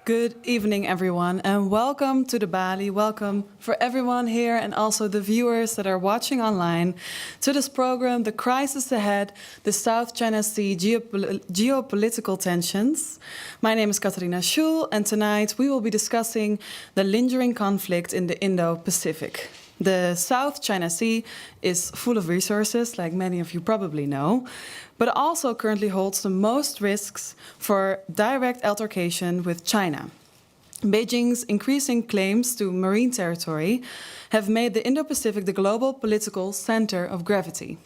Good evening, everyone, and welcome to the Balie. Welcome for everyone here and also the viewers that are watching online to this program, The Crisis Ahead, the South China Sea Geopolitical Tensions. My name is Katarina Schul, and tonight we will be discussing the lingering conflict in the Indo-Pacific. The South China Sea is full of resources, like many of you probably know, but also currently holds the most risks for direct altercation with China. Beijing's increasing claims to marine territory have made the Indo-Pacific the global political center of gravity.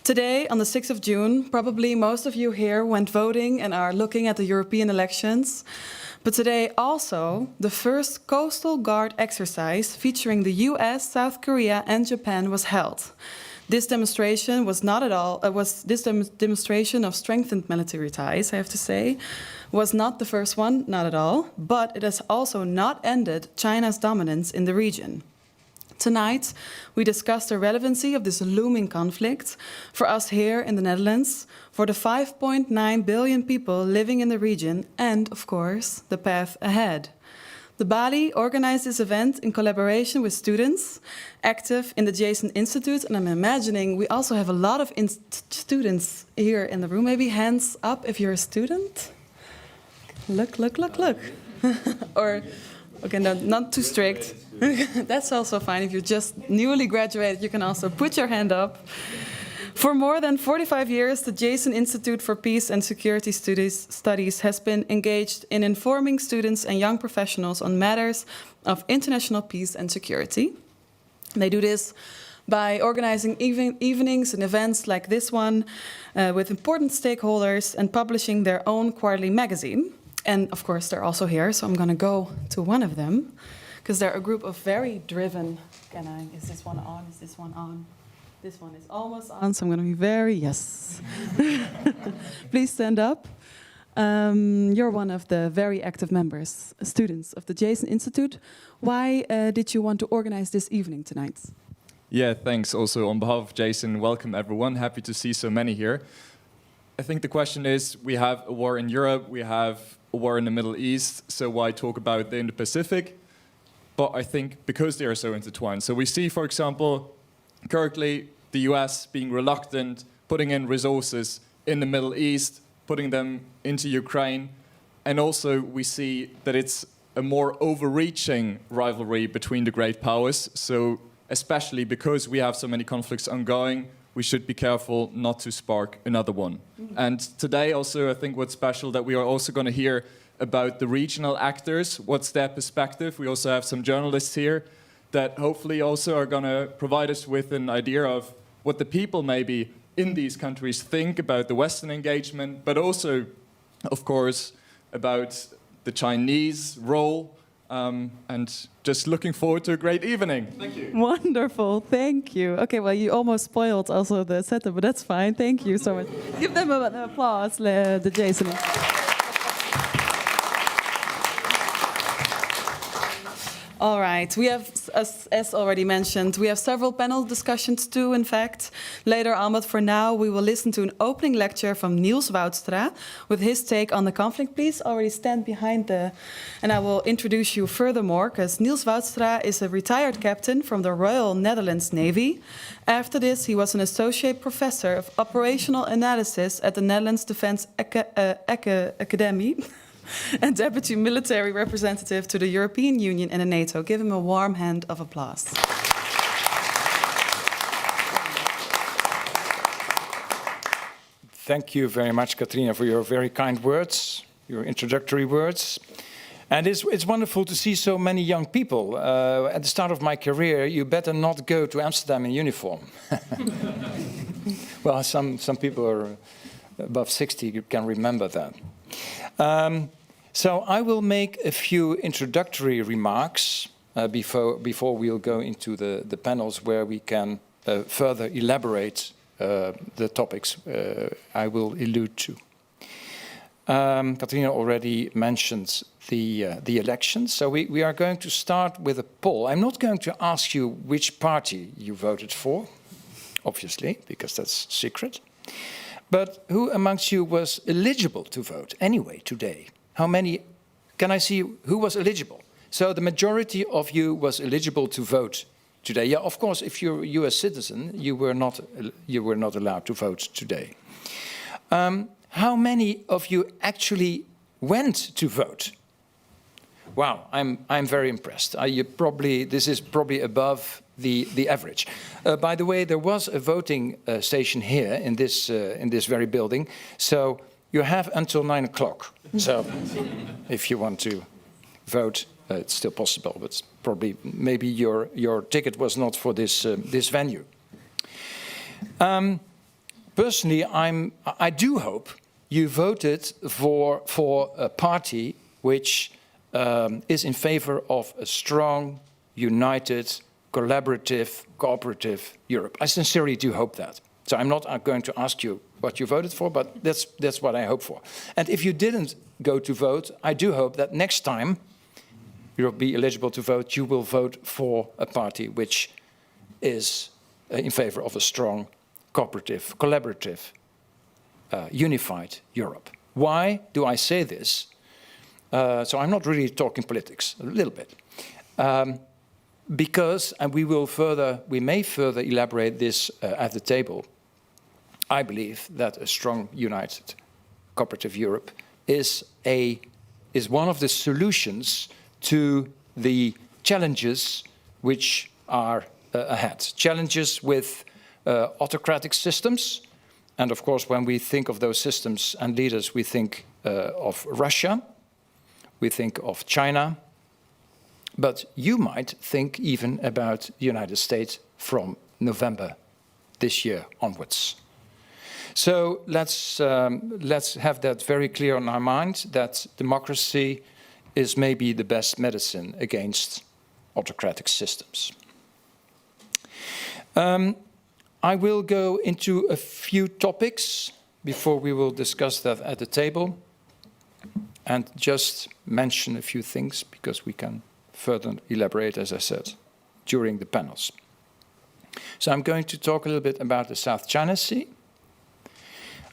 Today, on the 6th of June, probably most of you here went voting and are looking at the European elections. But today also, the first Coastal Guard exercise featuring the US, South Korea and Japan was held. This demonstration was not at all, demonstration of strengthened military ties, I have to say, was not the first one, not at all, but it has also not ended China's dominance in the region. Tonight, we discuss the relevancy of this looming conflict for us here in the Netherlands, for the 5.9 billion people living in the region, and, of course, the path ahead. The Balie organized this event in collaboration with students active in the Jason Institute, and I'm imagining we also have a lot of students here in the room. Maybe hands up if you're a student. Look. Or, okay, no, not too strict. That's also fine. If you're just newly graduated, you can also put your hand up. For more than 45 years, the Jason Institute for Peace and Security Studies has been engaged in informing students and young professionals on matters of international peace and security. They do this by organizing evenings and events like this one with important stakeholders and publishing their own quarterly magazine. And of course, they're also here, so I'm going to go to one of them, because they're a group of very driven... Is this one on? Is this one on? This one is almost on, so I'm going to be very... Yes. Please stand up. You're one of the very active members, students of the Jason Institute. Why did you want to organize this evening tonight? Yeah, thanks. Also, on behalf of Jason, welcome everyone. Happy to see so many here. I think the question is, we have a war in Europe, we have a war in the Middle East, so why talk about the Indo-Pacific? But I think because they are so intertwined. So we see, for example, currently the US being reluctant, putting in resources in the Middle East, putting them into Ukraine. And also we see that it's a more overreaching rivalry between the great powers. So especially because we have so many conflicts ongoing, we should be careful not to spark another one. And today also, I think what's special that we are also going to hear about the regional actors, what's their perspective. We also have some journalists here that hopefully also are going to provide us with an idea of what the people maybe in these countries think about the Western engagement, but also, of course, about the Chinese role. And just looking forward to a great evening. Thank you. Wonderful, thank you. Okay, well, you almost spoiled also the setup, but that's fine. Thank you so much. Give them an applause, the Jason. All right, we have, as already mentioned, we have several panel discussions too, in fact, later on. But for now, we will listen to an opening lecture from Neil VRA with his take on the conflict. Please already stand behind and I will introduce you furthermore, because Neil VRA is a retired captain from the Royal Netherlands Navy. After this, he was an associate professor of operational analysis at the Netherlands Defense Academy. And Deputy Military Representative to the European Union and the NATO. Give him a warm hand of applause. Thank you very much, Katrina, for your very kind words, your introductory words. And it's wonderful to see so many young people. At the start of my career, you better not go to Amsterdam in uniform. Well, some people are above 60, you can remember that. So I will make a few introductory remarks before we'll go into the panels where we can further elaborate the topics I will allude to. Katrina already mentioned the elections, so we are going to start with a poll. I'm not going to ask you which party you voted for, obviously, because that's secret. But who amongst you was eligible to vote anyway today? How many can I see who was eligible? So the majority of you was eligible to vote today. Yeah, of course, if you're a US citizen, you were not allowed to vote today. How many of you actually went to vote? Wow, I'm very impressed. This is probably above the average. By the way, there was a voting station here in this very building, so you have until 9 o'clock. So if you want to vote, it's still possible, but probably maybe your ticket was not for this venue. Personally, I do hope you voted for a party which is in favor of a strong, united, collaborative, cooperative Europe. I sincerely do hope that. So I'm not going to ask you what you voted for, but that's what I hope for. And if you didn't go to vote, I do hope that next time you'll be eligible to vote, you will vote for a party which is in favor of a strong, cooperative, collaborative, unified Europe. Why do I say this? So I'm not really talking politics, a little bit. Because, and we may further elaborate this at the table, I believe that a strong, united, cooperative Europe is one of the solutions to the challenges which are ahead. Challenges with autocratic systems, and of course when we think of those systems and leaders, we think of Russia, we think of China, but you might think even about the United States from November this year onwards. So let's have that very clear on our mind, that democracy is maybe the best medicine against autocratic systems. I will go into a few topics before we will discuss that at the table, and just mention a few things because we can further elaborate, as I said, during the panels. So I'm going to talk a little bit about the South China Sea.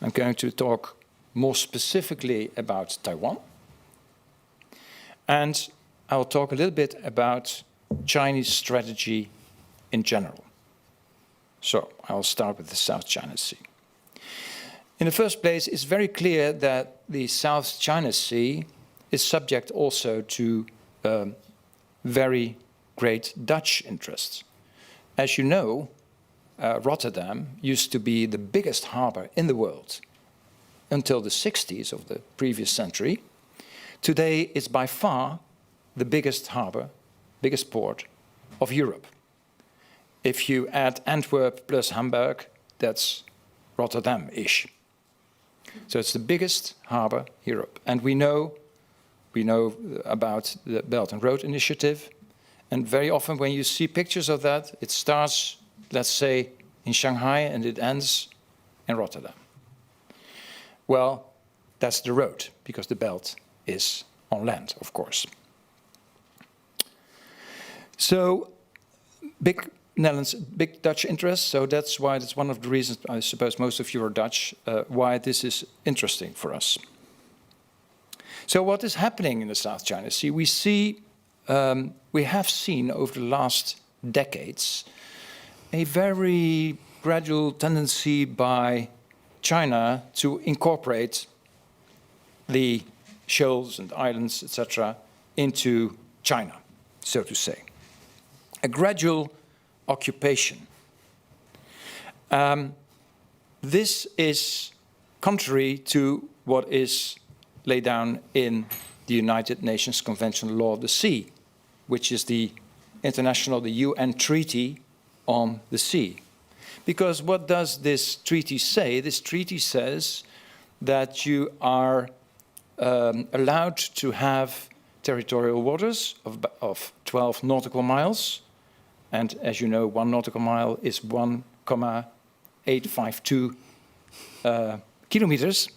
I'm going to talk more specifically about Taiwan. And I'll talk a little bit about Chinese strategy in general. So I'll start with the South China Sea. In the first place, it's very clear that the South China Sea is subject also to very great Dutch interests. As you know, Rotterdam used to be the biggest harbor in the world until the 60s of the previous century. Today, it's by far the biggest harbor, biggest port of Europe. If you add Antwerp plus Hamburg, that's Rotterdam-ish. So it's the biggest harbor in Europe. And we know about the Belt and Road Initiative. And very often when you see pictures of that, it starts, let's say, in Shanghai and it ends in Rotterdam. Well, that's the road, because the belt is on land, of course. So, big Netherlands, big Dutch interest, so that's why it's one of the reasons, I suppose most of you are Dutch, why this is interesting for us. So what is happening in the South China Sea? We have seen over the last decades a very gradual tendency by China to incorporate the shoals and islands, etc., into China, so to say. A gradual occupation. This is contrary to what is laid down in the United Nations Convention on Law of the Sea, which is the UN Treaty on the Sea. Because what does this treaty say? This treaty says that you are allowed to have territorial waters of 12 nautical miles. And as you know, 1 nautical mile is 1,852 kilometers.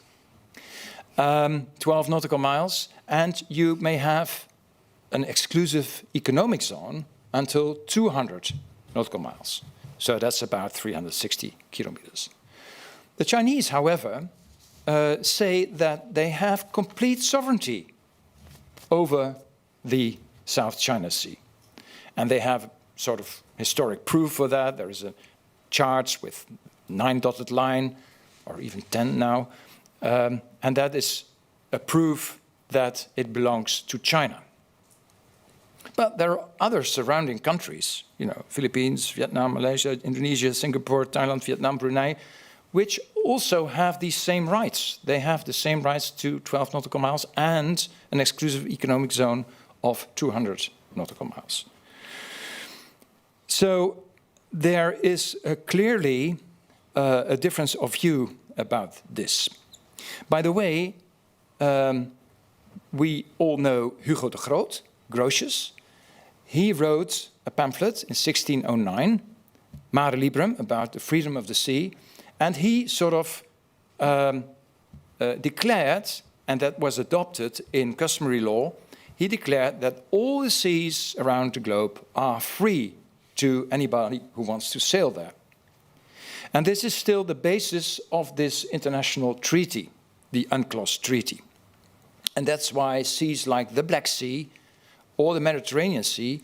12 nautical miles. And you may have an exclusive economic zone until 200 nautical miles. So that's about 360 kilometers. The Chinese, however, say that they have complete sovereignty over the South China Sea. And they have sort of historic proof for that. There is a chart with 9 dotted line, or even 10 now, and that is a proof that it belongs to China. But there are other surrounding countries, Philippines, Vietnam, Malaysia, Indonesia, Singapore, Thailand, Vietnam, Brunei, which also have these same rights. They have the same rights to 12 nautical miles and an exclusive economic zone of 200 nautical miles. So there is clearly a difference of view about this. By the way, we all know Hugo de Groot, Grotius. He wrote a pamphlet in 1609, Mare Liberum, about the freedom of the sea, and he sort of declared, and that was adopted in customary law, he declared that all the seas around the globe are free to anybody who wants to sail there. And this is still the basis of this international treaty, the UNCLOS Treaty. And that's why seas like the Black Sea or the Mediterranean Sea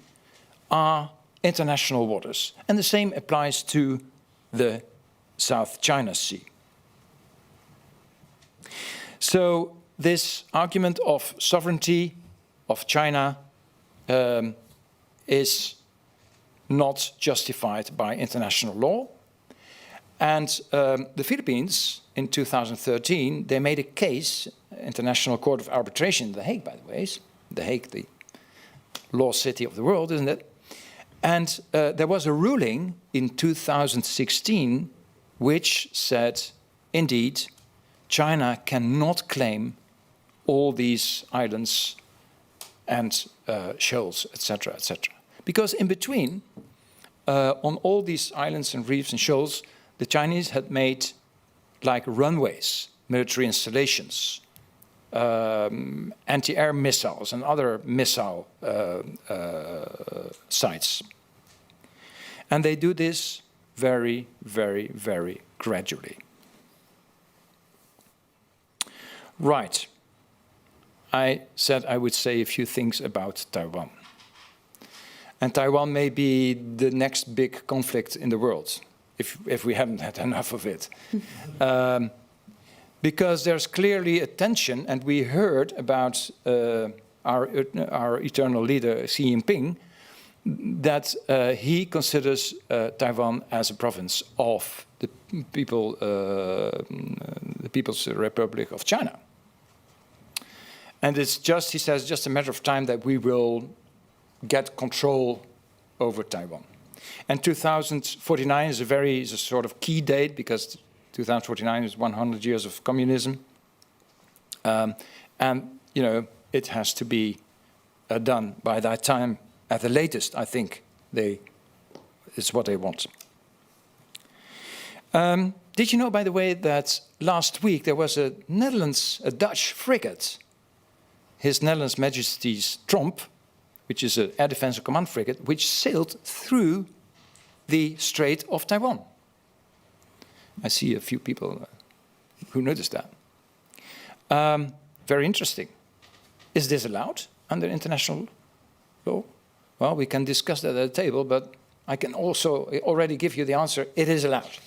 are international waters. And the same applies to the South China Sea. So this argument of sovereignty of China is not justified by international law. And the Philippines, in 2013, they made a case, International Court of Arbitration in The Hague, by the way. The Hague, the law city of the world, isn't it? And there was a ruling in 2016 which said, indeed, China cannot claim all these islands and shoals, etc., etc. Because in between, on all these islands and reefs and shoals, the Chinese had made like runways, military installations, anti-air missiles and other missile sites. And they do this very, very, very gradually. Right. I said I would say a few things about Taiwan. And Taiwan may be the next big conflict in the world, if we haven't had enough of it. Because there's clearly a tension, and we heard about our eternal leader, Xi Jinping, that he considers Taiwan as a province of the People's Republic of China. And it's just, he says, just a matter of time that we will get control over Taiwan. And 2049 is a sort of key date, because 2049 is 100 years of communism. And, it has to be done by that time. At the latest, I think, it's what they want. Did you know, by the way, that last week there was a Dutch frigate, His Netherlands Majesty's Tromp, which is an air defense and command frigate, which sailed through the Strait of Taiwan. I see a few people who noticed that. Very interesting. Is this allowed under international law? Well, we can discuss that at the table, but I can also already give you the answer. It is allowed.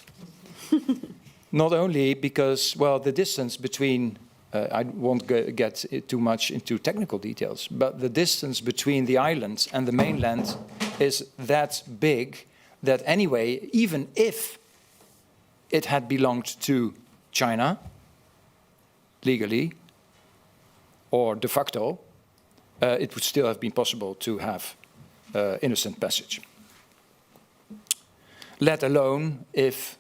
Not only because, well, the distance between, I won't get too much into technical details, but the distance between the islands and the mainland is that big that anyway, even if it had belonged to China, legally or de facto, it would still have been possible to have innocent passage. Let alone if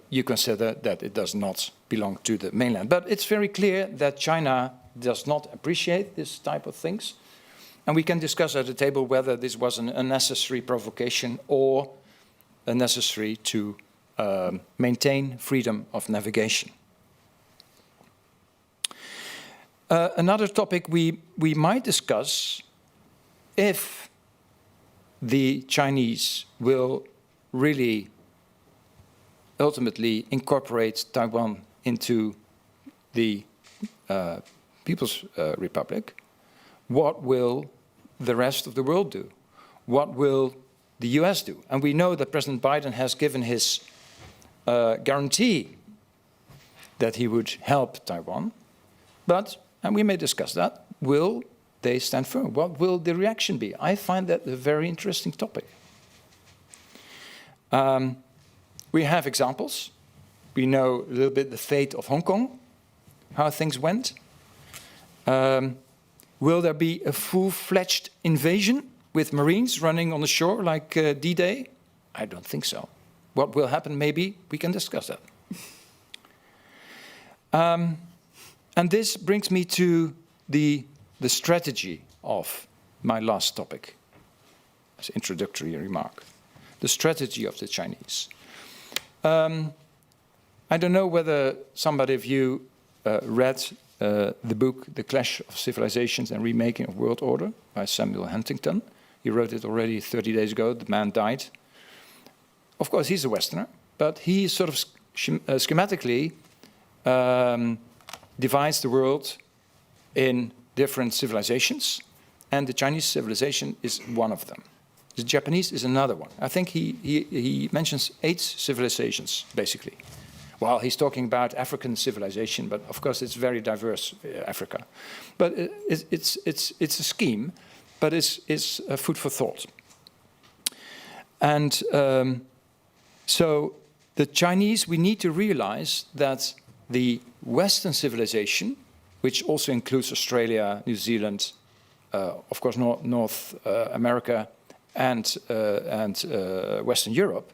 you consider that it does not belong to the mainland. But it's very clear that China does not appreciate this type of things. And we can discuss at the table whether this was an unnecessary provocation or necessary to maintain freedom of navigation. Another topic we might discuss, if the Chinese will really ultimately incorporate Taiwan into the People's Republic, what will the rest of the world do? What will the US do? And we know that President Biden has given his guarantee that he would help Taiwan, but, and we may discuss that, will they stand firm? What will the reaction be? I find that a very interesting topic. We have examples. We know a little bit the fate of Hong Kong, how things went. Will there be a full-fledged invasion with Marines running on the shore like D-Day? I don't think so. What will happen, maybe, we can discuss that. And this brings me to the strategy of my last topic, as introductory remark. The strategy of the Chinese. I don't know whether somebody of you read the book, The Clash of Civilizations and Remaking of World Order by Samuel Huntington. He wrote it already 30 days ago. The man died. Of course, he's a Westerner, but he sort of schematically divides the world in different civilizations, and the Chinese civilization is one of them. The Japanese is another one. I think he mentions 8 civilizations, basically. Well, he's talking about African civilization, but of course it's very diverse, Africa. But it's a scheme, but it's food for thought. And so the Chinese, we need to realize that the Western civilization, which also includes Australia, New Zealand, of course North America, and Western Europe,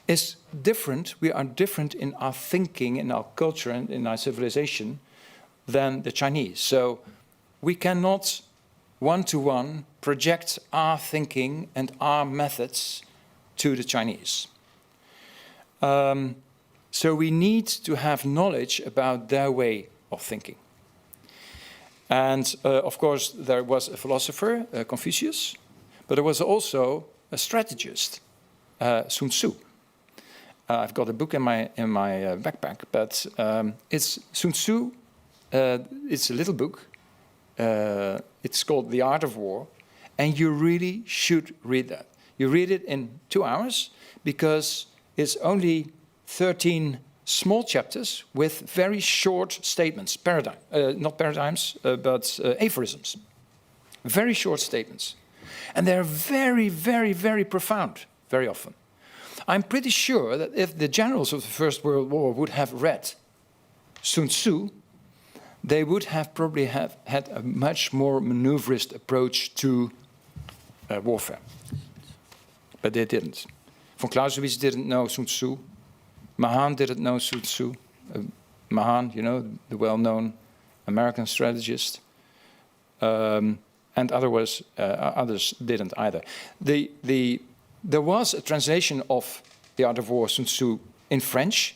is different. We are different in our thinking, in our culture, and in our civilization than the Chinese. So we cannot one-to-one project our thinking and our methods to the Chinese. So we need to have knowledge about their way of thinking. And of course, there was a philosopher, Confucius, but there was also a strategist, Sun Tzu. I've got a book in my backpack, but it's Sun Tzu. It's a little book. It's called The Art of War, and you really should read that. You read it in 2 hours because it's only 13 small chapters with very short statements, not paradigms, but aphorisms. Very short statements. And they're very, very, very profound, very often. I'm pretty sure that if the generals of the First World War would have read Sun Tzu, they would have probably had a much more maneuverist approach to warfare. But they didn't. Von Clausewitz didn't know Sun Tzu. Mahan didn't know Sun Tzu. Mahan, you know, the well-known American strategist. And others didn't either. There was a translation of The Art of War, Sun Tzu, in French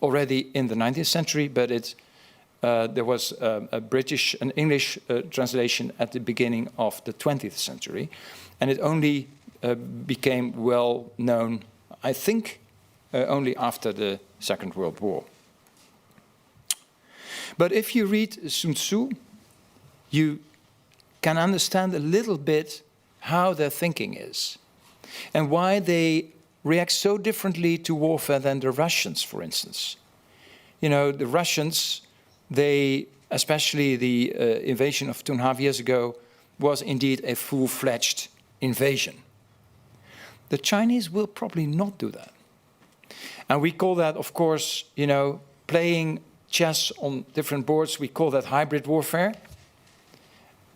already in the 19th century, but there was an English translation at the beginning of the 20th century. And it only became well known, I think, only after the Second World War. But if you read Sun Tzu, you can understand a little bit how their thinking is and why they react so differently to warfare than the Russians, for instance. You know, the Russians, especially the invasion of 2.5 years ago, was indeed a full-fledged invasion. The Chinese will probably not do that. And we call that, of course, you know, playing chess on different boards, we call that hybrid warfare,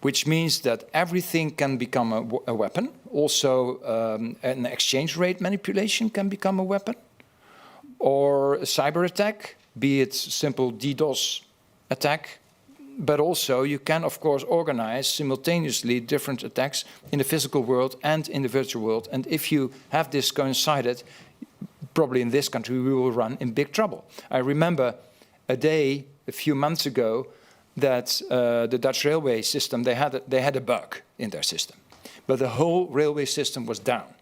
which means that everything can become a weapon. Also, an exchange rate manipulation can become a weapon. Or a cyber attack, be it simple DDoS attack. But also, you can, of course, organize simultaneously different attacks in the physical world and in the virtual world. And if you have this coincided, probably in this country, we will run in big trouble. I remember a day, a few months ago, that the Dutch railway system, they had a bug in their system. But the whole railway system was down.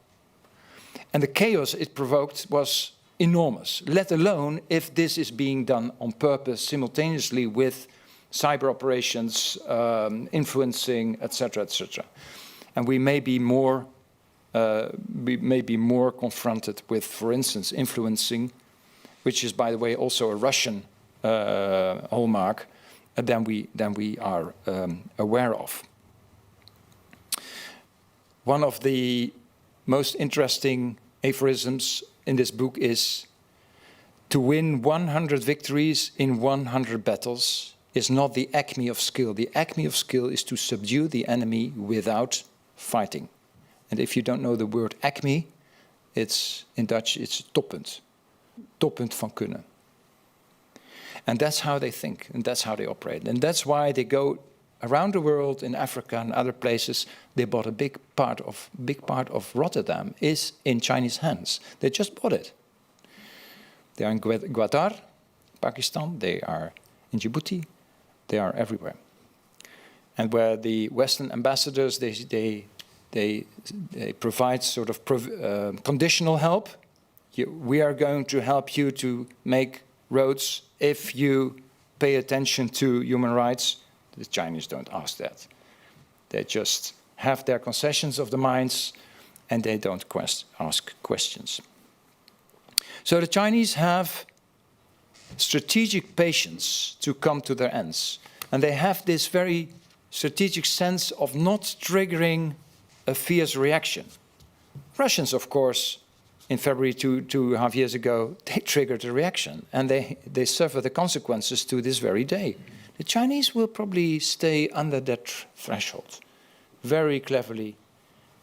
And the chaos it provoked was enormous, let alone if this is being done on purpose simultaneously with cyber operations, influencing, etc., etc. And we may be more confronted with, for instance, influencing, which is, by the way, also a Russian hallmark, than we are aware of. One of the most interesting aphorisms in this book is, to win 100 victories in 100 battles is not the acme of skill. The acme of skill is to subdue the enemy without fighting. And if you don't know the word acme, it's in Dutch, it's toppunt. Toppunt van kunnen. And that's how they think, and that's how they operate. And that's why they go around the world, in Africa and other places. They bought a big part of Rotterdam is in Chinese hands. They just bought it. They are in Gwadar, Pakistan. They are in Djibouti. They are everywhere. And where the Western ambassadors, they provide sort of conditional help. We are going to help you to make roads if you pay attention to human rights. The Chinese don't ask that. They just have their concessions of the mines, and they don't ask questions. So the Chinese have strategic patience to come to their ends. And they have this very strategic sense of not triggering a fierce reaction. Russians, of course, in February 2.5 years ago, they triggered a reaction, and they suffer the consequences to this very day. The Chinese will probably stay under that threshold, very cleverly,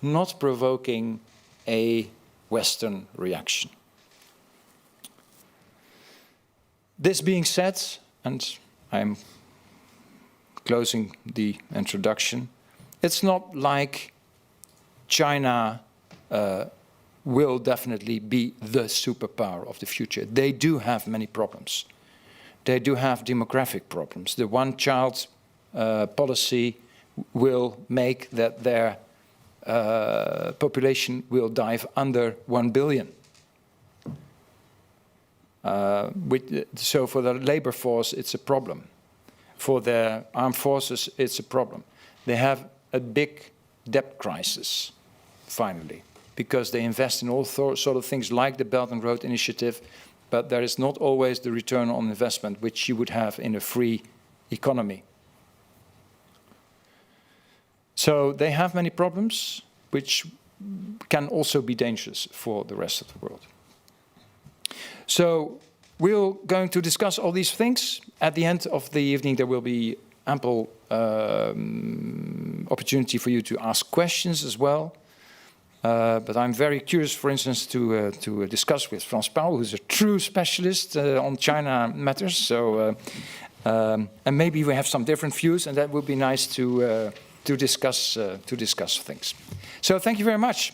not provoking a Western reaction. This being said, and I'm closing the introduction, it's not like China will definitely be the superpower of the future. They do have many problems. They do have demographic problems. The one-child policy will make that their population will dive under 1 billion. So for the labor force, it's a problem. For the armed forces, it's a problem. They have a big debt crisis, finally, because they invest in all sort of things like the Belt and Road Initiative, but there is not always the return on investment which you would have in a free economy. So they have many problems which can also be dangerous for the rest of the world. So we're going to discuss all these things. At the end of the evening, there will be ample opportunity for you to ask questions as well. But I'm very curious, for instance, to discuss with Frans Paul, who's a true specialist on China matters. So, and maybe we have some different views, and that would be nice to discuss things. So, thank you very much.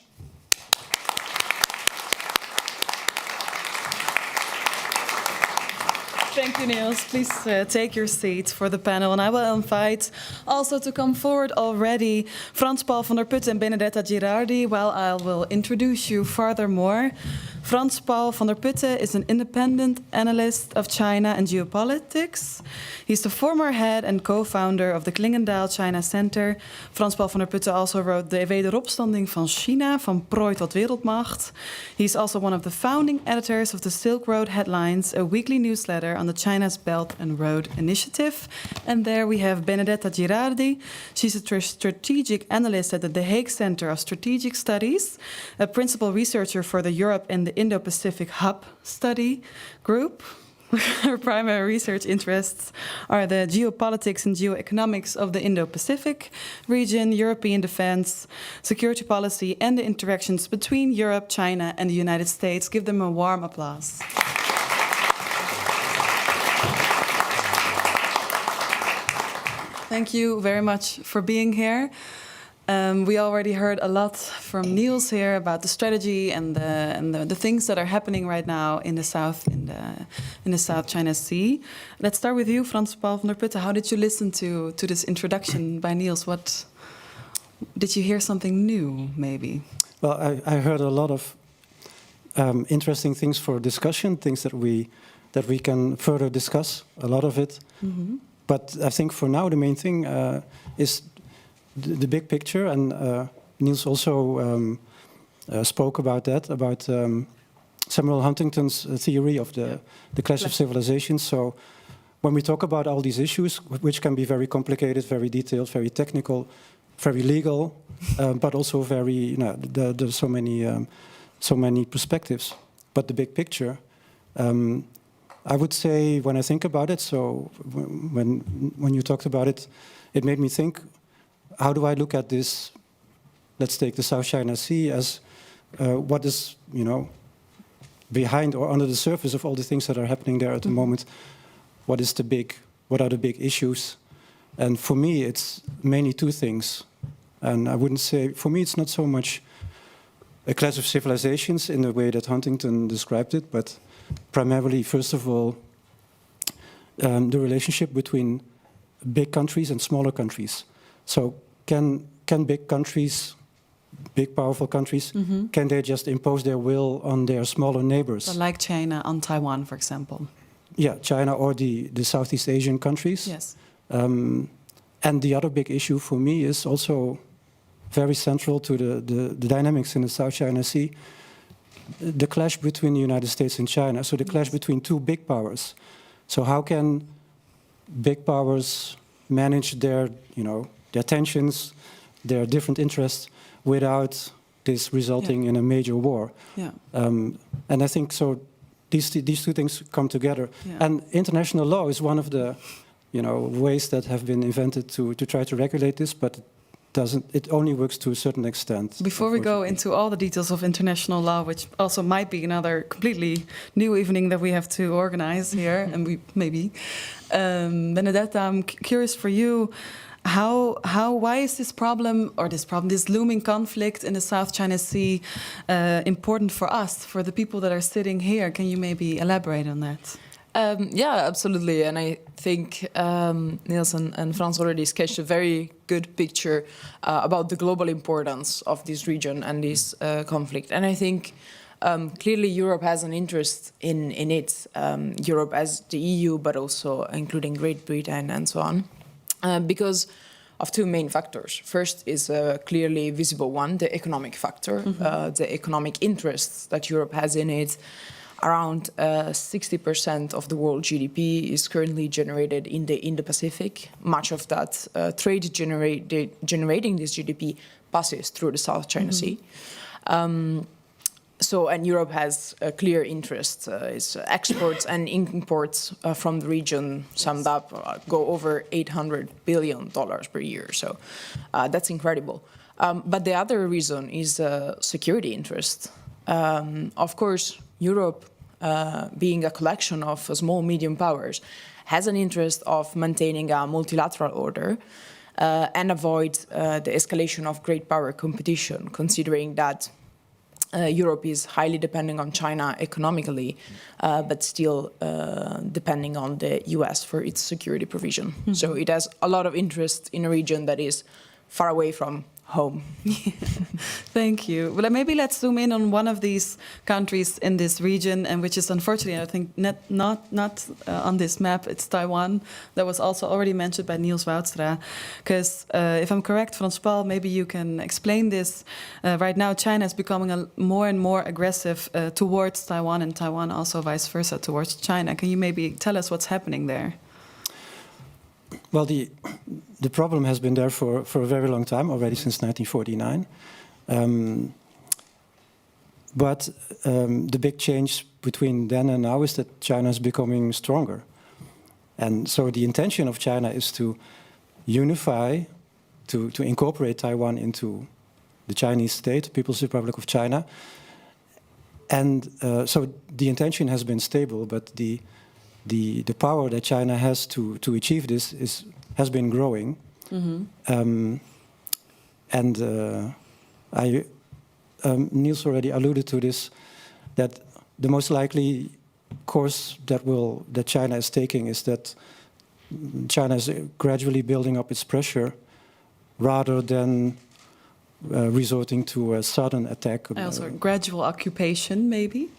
Thank you, Niels. Please take your seat for the panel. And I will invite also to come forward already Frans Paul van der Putten and Benedetta Girardi, while I will introduce you furthermore. Frans Paul van der Putten is an independent analyst of China and geopolitics. He's the former head and co-founder of the Klingendael China Center. Frans Paul van der Putten also wrote De Wederopstanding van China, van prooi tot wereldmacht. He's also one of the founding editors of the Silk Road Headlines, a weekly newsletter on the China's Belt and Road Initiative. And there we have Benedetta Girardi. She's a strategic analyst at the The Hague Center of Strategic Studies, a principal researcher for the Europe and the Indo-Pacific Hub study group. Her primary research interests are the geopolitics and geoeconomics of the Indo-Pacific region, European defense, security policy, and the interactions between Europe, China, and the United States. Give them a warm applause. Thank you very much for being here. We already heard a lot from Niels here about the strategy and the things that are happening right now in the south, in the South China Sea. Let's start with you, Frans Paul van der Putten. How did you listen to this introduction by Niels? What did you hear something new, maybe? Well, I heard a lot of interesting things for discussion, things that we can further discuss. A lot of it. Mm-hmm. but I think for now the main thing is the big picture, and Niels also spoke about that, about Samuel Huntington's theory of the clash of civilizations. So when we talk about all these issues, which can be very complicated, very detailed, very technical, very legal, but also very, there's so many perspectives. But the big picture, I would say, when I think about it, so when you talked about it, it made me think, how do I look at this? Let's take the South China Sea as what is, behind or under the surface of all the things that are happening there at the moment. What are the big issues? And for me, it's mainly two things. And I wouldn't say, for me, it's not so much a clash of civilizations in the way that Huntington described it, but primarily, first of all, the relationship between big countries and smaller countries. So can big countries, big powerful countries, can they just impose their will on their smaller neighbors? So like China on Taiwan, for example. Yeah, China or the Southeast Asian countries. Yes. And the other big issue for me is also very central to the dynamics in the South China Sea, the clash between the United States and China. So the clash between two big powers. So how can big powers manage their tensions, their different interests, without this resulting in a major war? Yeah. And I think so. These two things come together, and international law is one of the, ways that have been invented to try to regulate this, but it only works to a certain extent. Before we go into all the details of international law, which also might be another completely new evening that we have to organize here, and we maybe, Benedetta, I'm curious for you. Why is this looming conflict in the South China Sea important for us, for the people that are sitting here? Can you maybe elaborate on that? Yeah, absolutely. And I think Niels and Frans already sketched a very good picture about the global importance of this region and this conflict. And I think clearly Europe has an interest in it, Europe as the EU, but also including Great Britain and so on. Because of two main factors. First is a clearly visible one, the economic factor, the economic interests that Europe has in it. Around 60% of the world GDP is currently generated in the Indo-Pacific. Much of that trade generating this GDP passes through the South China Sea. And Europe has a clear interest. Its exports and imports from the region summed up go over $800 billion per year. So that's incredible. But the other reason is security interest. Of course, Europe, being a collection of small, medium powers, has an interest of maintaining a multilateral order and avoid the escalation of great power competition, considering that Europe is highly dependent on China economically, but still depending on the US for its security provision. So it has a lot of interest in a region that is far away from home. Thank you. Well, maybe let's zoom in on one of these countries in this region, and which is unfortunately, I think, not on this map. It's Taiwan. That was also already mentioned by Neil VRA. Because if I'm correct, Frans Paul, maybe you can explain this. Right now, China is becoming more and more aggressive towards Taiwan, and Taiwan also vice versa towards China. Can you maybe tell us what's happening there? Well, the problem has been there for a very long time, already since 1949. But the big change between then and now is that China is becoming stronger. And so the intention of China is to unify, to incorporate Taiwan into the Chinese state, People's Republic of China. And so the intention has been stable, but the power that China has to achieve this has been growing. Niels already alluded to this, that the most likely course that China is taking is that China is gradually building up its pressure rather than resorting to a sudden attack. Also, gradual occupation, maybe?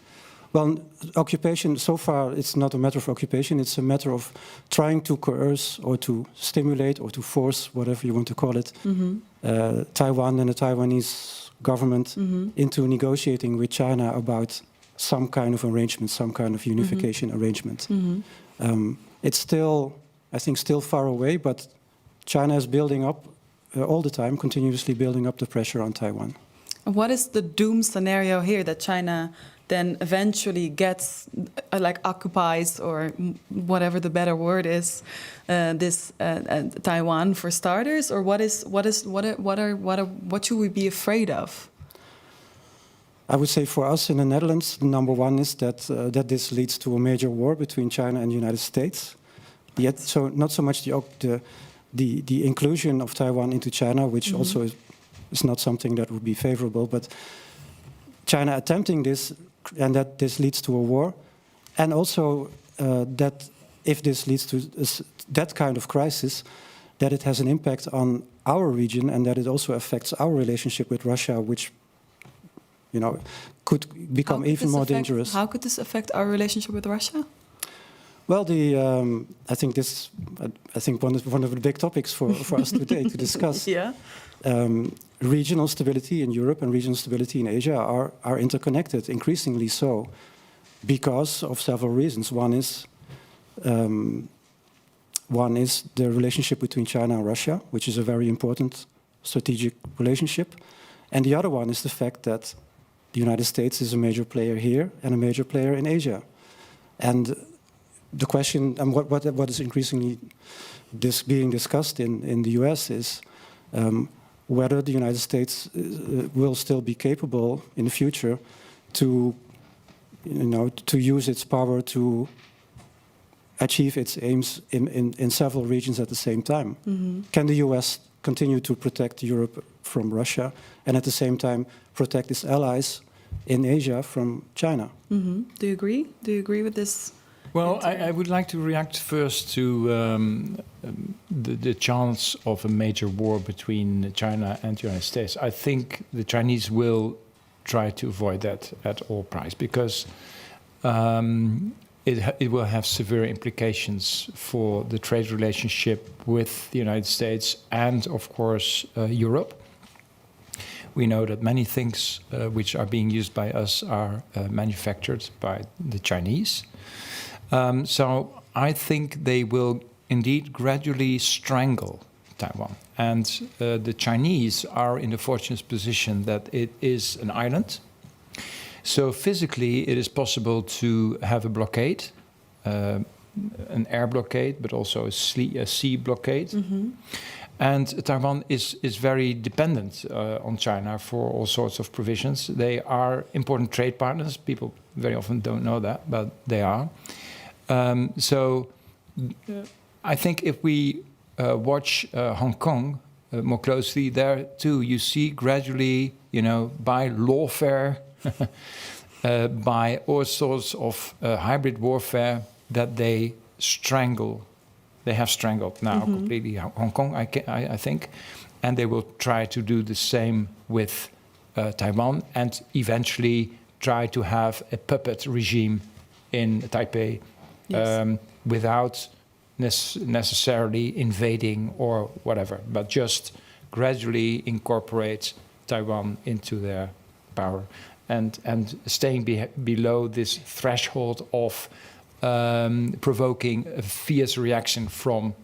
Well, occupation, so far, it's not a matter of occupation, it's a matter of trying to coerce or to stimulate or to force, whatever you want to call it, Taiwan and the Taiwanese government into negotiating with China about some kind of arrangement, some kind of unification arrangement. It's still, I think, still far away, but China is building up all the time, continuously building up the pressure on Taiwan. What is the doom scenario here, that China then eventually gets, like, occupies, or whatever the better word is, this Taiwan for starters, or what should we be afraid of? I would say for us in the Netherlands, number one is that this leads to a major war between China and the United States. Yet, so not so much the inclusion of Taiwan into China, which also is not something that would be favorable, but China attempting this, and that this leads to a war, and also that if this leads to that kind of crisis, that it has an impact on our region, and that it also affects our relationship with Russia, which, you know, could become even more dangerous. How could this affect our relationship with Russia? Well, I think one of the big topics for us today to discuss. Yeah. Regional stability in Europe and regional stability in Asia are interconnected, increasingly so, because of several reasons. One is the relationship between China and Russia, which is a very important strategic relationship, and the other one is the fact that the United States is a major player here and a major player in Asia, and the question, and what is increasingly being discussed in the US is whether the United States will still be capable in the future to use its power to achieve its aims in several regions at the same time. Can the US continue to protect Europe from Russia and at the same time protect its allies in Asia from China? Do you agree? Do you agree with this? Well, I would like to react first to the chance of a major war between China and the United States. I think the Chinese will try to avoid that at all price, because it will have severe implications for the trade relationship with the United States and, of course, Europe. We know that many things which are being used by us are manufactured by the Chinese. So I think they will indeed gradually strangle Taiwan. And the Chinese are in the fortunate position that it is an island. So physically it is possible to have a blockade, an air blockade, but also a sea blockade. And Taiwan is very dependent on China for all sorts of provisions. They are important trade partners. People very often don't know that, but they are. So I think if we watch Hong Kong more closely, there too you see gradually, by lawfare, by all sorts of hybrid warfare, that they have strangled now completely Hong Kong, I think, and they will try to do the same with Taiwan, and eventually try to have a puppet regime in Taipei. Yes. Without necessarily invading or whatever, but just gradually incorporate Taiwan into their power, and staying below this threshold of provoking a fierce reaction from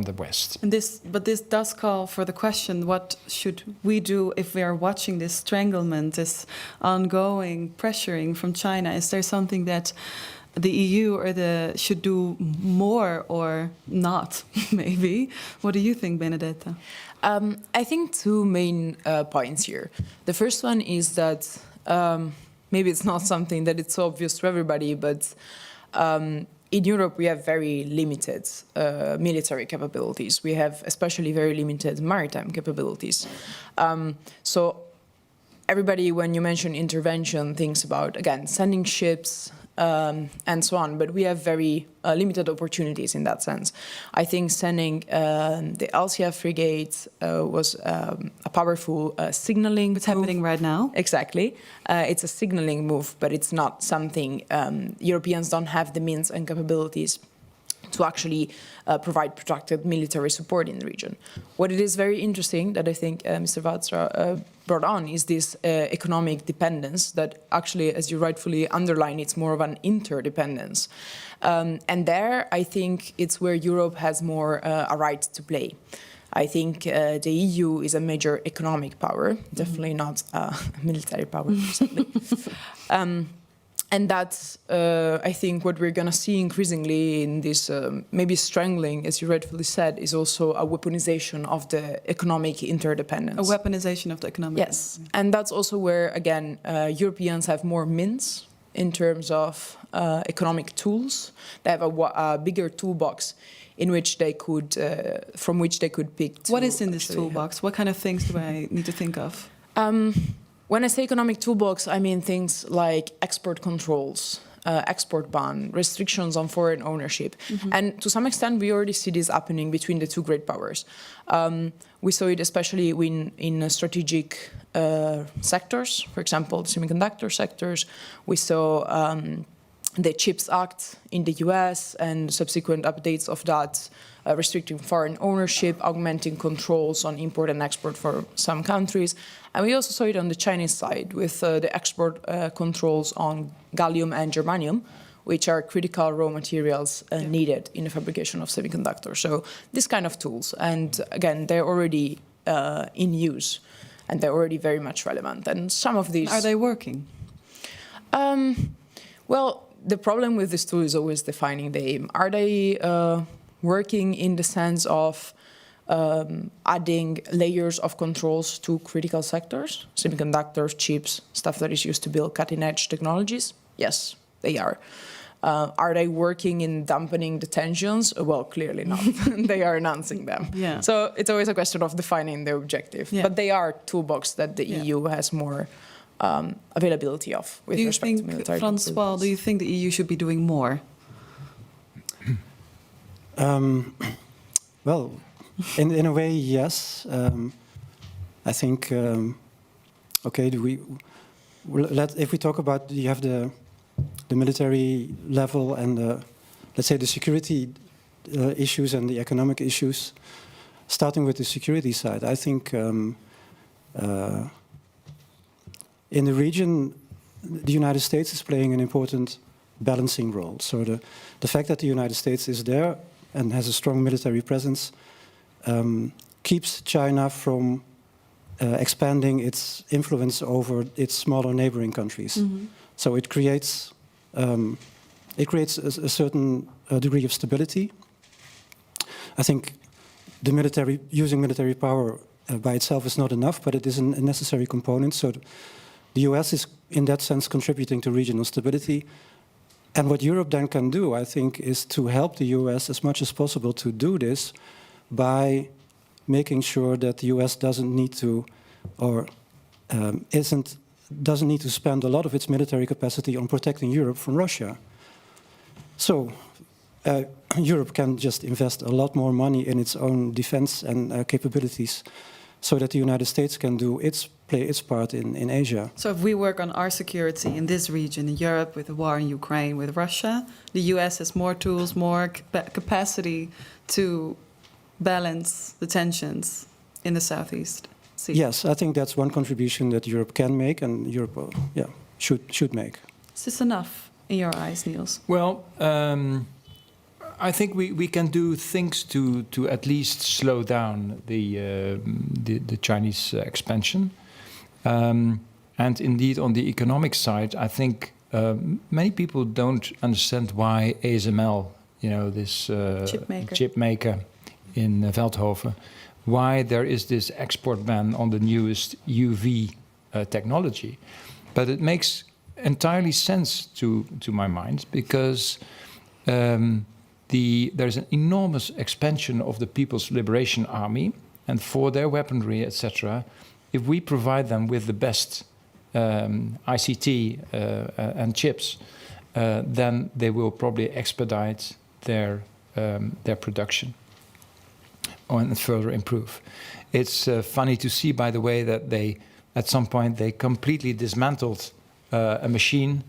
the West. And this does call for the question: what should we do if we are watching this stranglement, this ongoing pressuring from China? Is there something that the EU should do more or not, maybe? What do you think, Benedetta? I think two main points here. The first one is that maybe it's not something that it's obvious to everybody, but in Europe we have very limited military capabilities. We have especially very limited maritime capabilities. So everybody, when you mention intervention, thinks about, again, sending ships and so on, but we have very limited opportunities in that sense. I think sending the LCF frigate was a powerful signaling It's happening right now. Exactly. It's a signaling move, but it's not something Europeans don't have the means and capabilities to actually provide protracted military support in the region. What it is very interesting that I think Mr. Vatra brought on is this economic dependence that actually, as you rightfully underline, it's more of an interdependence. And there, I think it's where Europe has more a right to play. I think the EU is a major economic power, definitely not a military power, sadly. And that's, I think, what we're going to see increasingly in this, maybe strangling, as you rightfully said, is also a weaponization of the economic interdependence. A weaponization of the economic. Yes, and that's also where, again, Europeans have more means in terms of economic tools. They have a bigger toolbox in which they could, from which they could pick. What is in this toolbox? What kind of things do I need to think of? When I say economic toolbox, I mean things like export controls, export ban, restrictions on foreign ownership. And to some extent, we already see this happening between the two great powers. We saw it especially in strategic sectors, for example, the semiconductor sectors. We saw the CHIPS Act in the US and subsequent updates of that, restricting foreign ownership, augmenting controls on import and export for some countries. And we also saw it on the Chinese side with the export controls on gallium and germanium, which are critical raw materials needed in the fabrication of semiconductors. So this kind of tools, and again, they're already in use, and they're already very much relevant. And some of these... Are they working? Well, the problem with this tool is always defining the aim. Are they working in the sense of adding layers of controls to critical sectors, semiconductors, chips, stuff that is used to build cutting-edge technologies? Yes, they are. Are they working in dampening the tensions? Well, clearly not. They are enhancing them. Yeah. So it's always a question of defining the objective. Yeah. But they are toolbox that the EU has more availability of with respect to military Francois, capabilities. do you think the EU should be doing more? Well, in a way, yes. I think, okay, if we talk about, you have the military level and let's say the security issues and the economic issues. Starting with the security side, I think in the region, the United States is playing an important balancing role. So the fact that the United States is there and has a strong military presence keeps China from expanding its influence over its smaller neighboring countries. So it creates a certain degree of stability. I think using military power by itself is not enough, but it is a necessary component. So the US is, in that sense, contributing to regional stability. And what Europe then can do, I think, is to help the US as much as possible to do this by making sure that the US doesn't need to, or doesn't need to spend a lot of its military capacity on protecting Europe from Russia. So Europe can just invest a lot more money in its own defense and capabilities so that the United States can play its part in Asia. So if we work on our security in this region, in Europe, with the war in Ukraine, with Russia, the US has more tools, more capacity to balance the tensions in the Southeast Sea. Yes, I think that's one contribution that Europe can make and Europe should make. Is this enough in your eyes, Niels? Well, I think we can do things to at least slow down the Chinese expansion. And indeed, on the economic side, I think many people don't understand why ASML, this chip maker in Veldhoven, why there is this export ban on the newest UV technology. But it makes entirely sense to my mind, because there's an enormous expansion of the People's Liberation Army, and for their weaponry, etc., if we provide them with the best ICT and chips, then they will probably expedite their production and further improve. It's funny to see, by the way, that at some point they completely dismantled a machine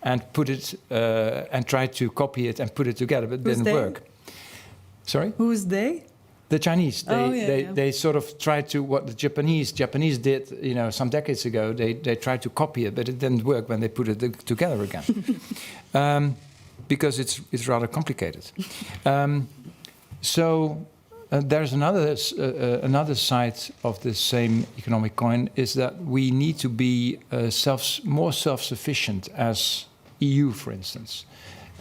and put it and tried to copy it and put it together, but it didn't work. Sorry? Who's they? The Chinese. Yeah. They sort of tried to what the Japanese did, some decades ago. They tried to copy it, but it didn't work when they put it together again, because it's rather complicated. There's another side of the same economic coin, is that we need to be more self-sufficient as EU, for instance.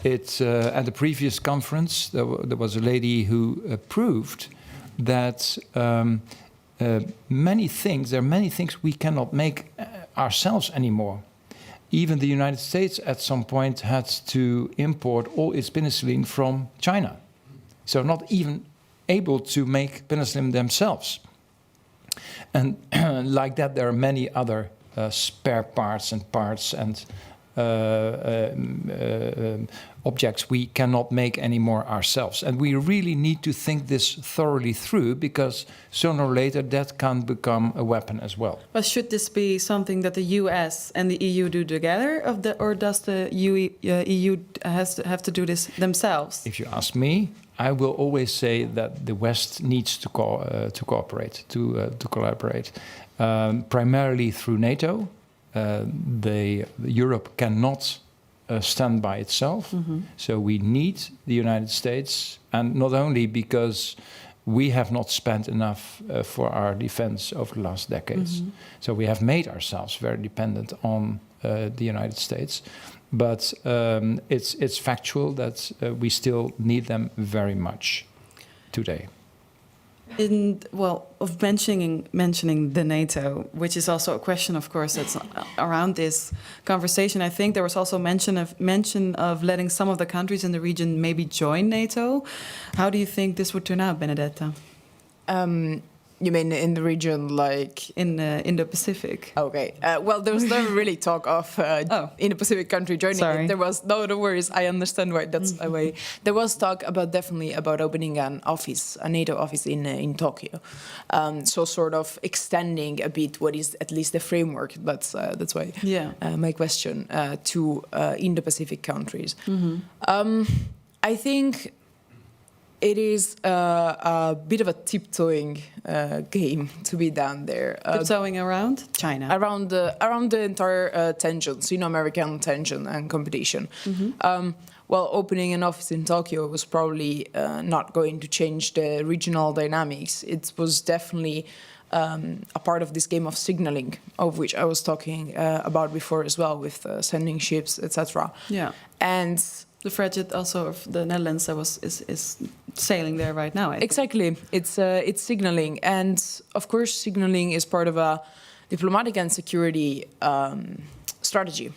At the previous conference, there was a lady who proved that there are many things we cannot make ourselves anymore. Even the United States at some point had to import all its penicillin from China. So not even able to make penicillin themselves. And like that, there are many other spare parts and objects we cannot make anymore ourselves. And we really need to think this thoroughly through, because sooner or later that can become a weapon as well. But should this be something that the US and the EU do together, or does the EU have to do this themselves? If you ask me, I will always say that the West needs to cooperate, to collaborate, primarily through NATO. Europe cannot stand by itself, so we need the United States, and not only because we have not spent enough for our defense over the last decades, so we have made ourselves very dependent on the United States, but it's factual that we still need them very much today. Of mentioning the NATO, which is also a question, of course, that's around this conversation. I think there was also mention of letting some of the countries in the region maybe join NATO. How do you think this would turn out, Benedetta? You mean in the region, like in Indo-Pacific? Okay. Well, there was never really talk of Indo-Pacific country joining. Sorry. There was no worries. I understand why that's a way. There was talk definitely about opening a NATO office in Tokyo. So sort of extending a bit what is at least the framework. That's why my question to Indo-Pacific countries. I think it is a bit of a tiptoeing game to be done there. Tiptoeing around China? Around the entire tension, Sino-American tension and competition. Opening an office in Tokyo was probably not going to change the regional dynamics. It was definitely a part of this game of signaling, of which I was talking about before as well, with sending ships, etc. Yeah. And the frigate also of the Netherlands is sailing there right now. Exactly, it's signaling, and of course, signaling is part of a diplomatic and security strategy.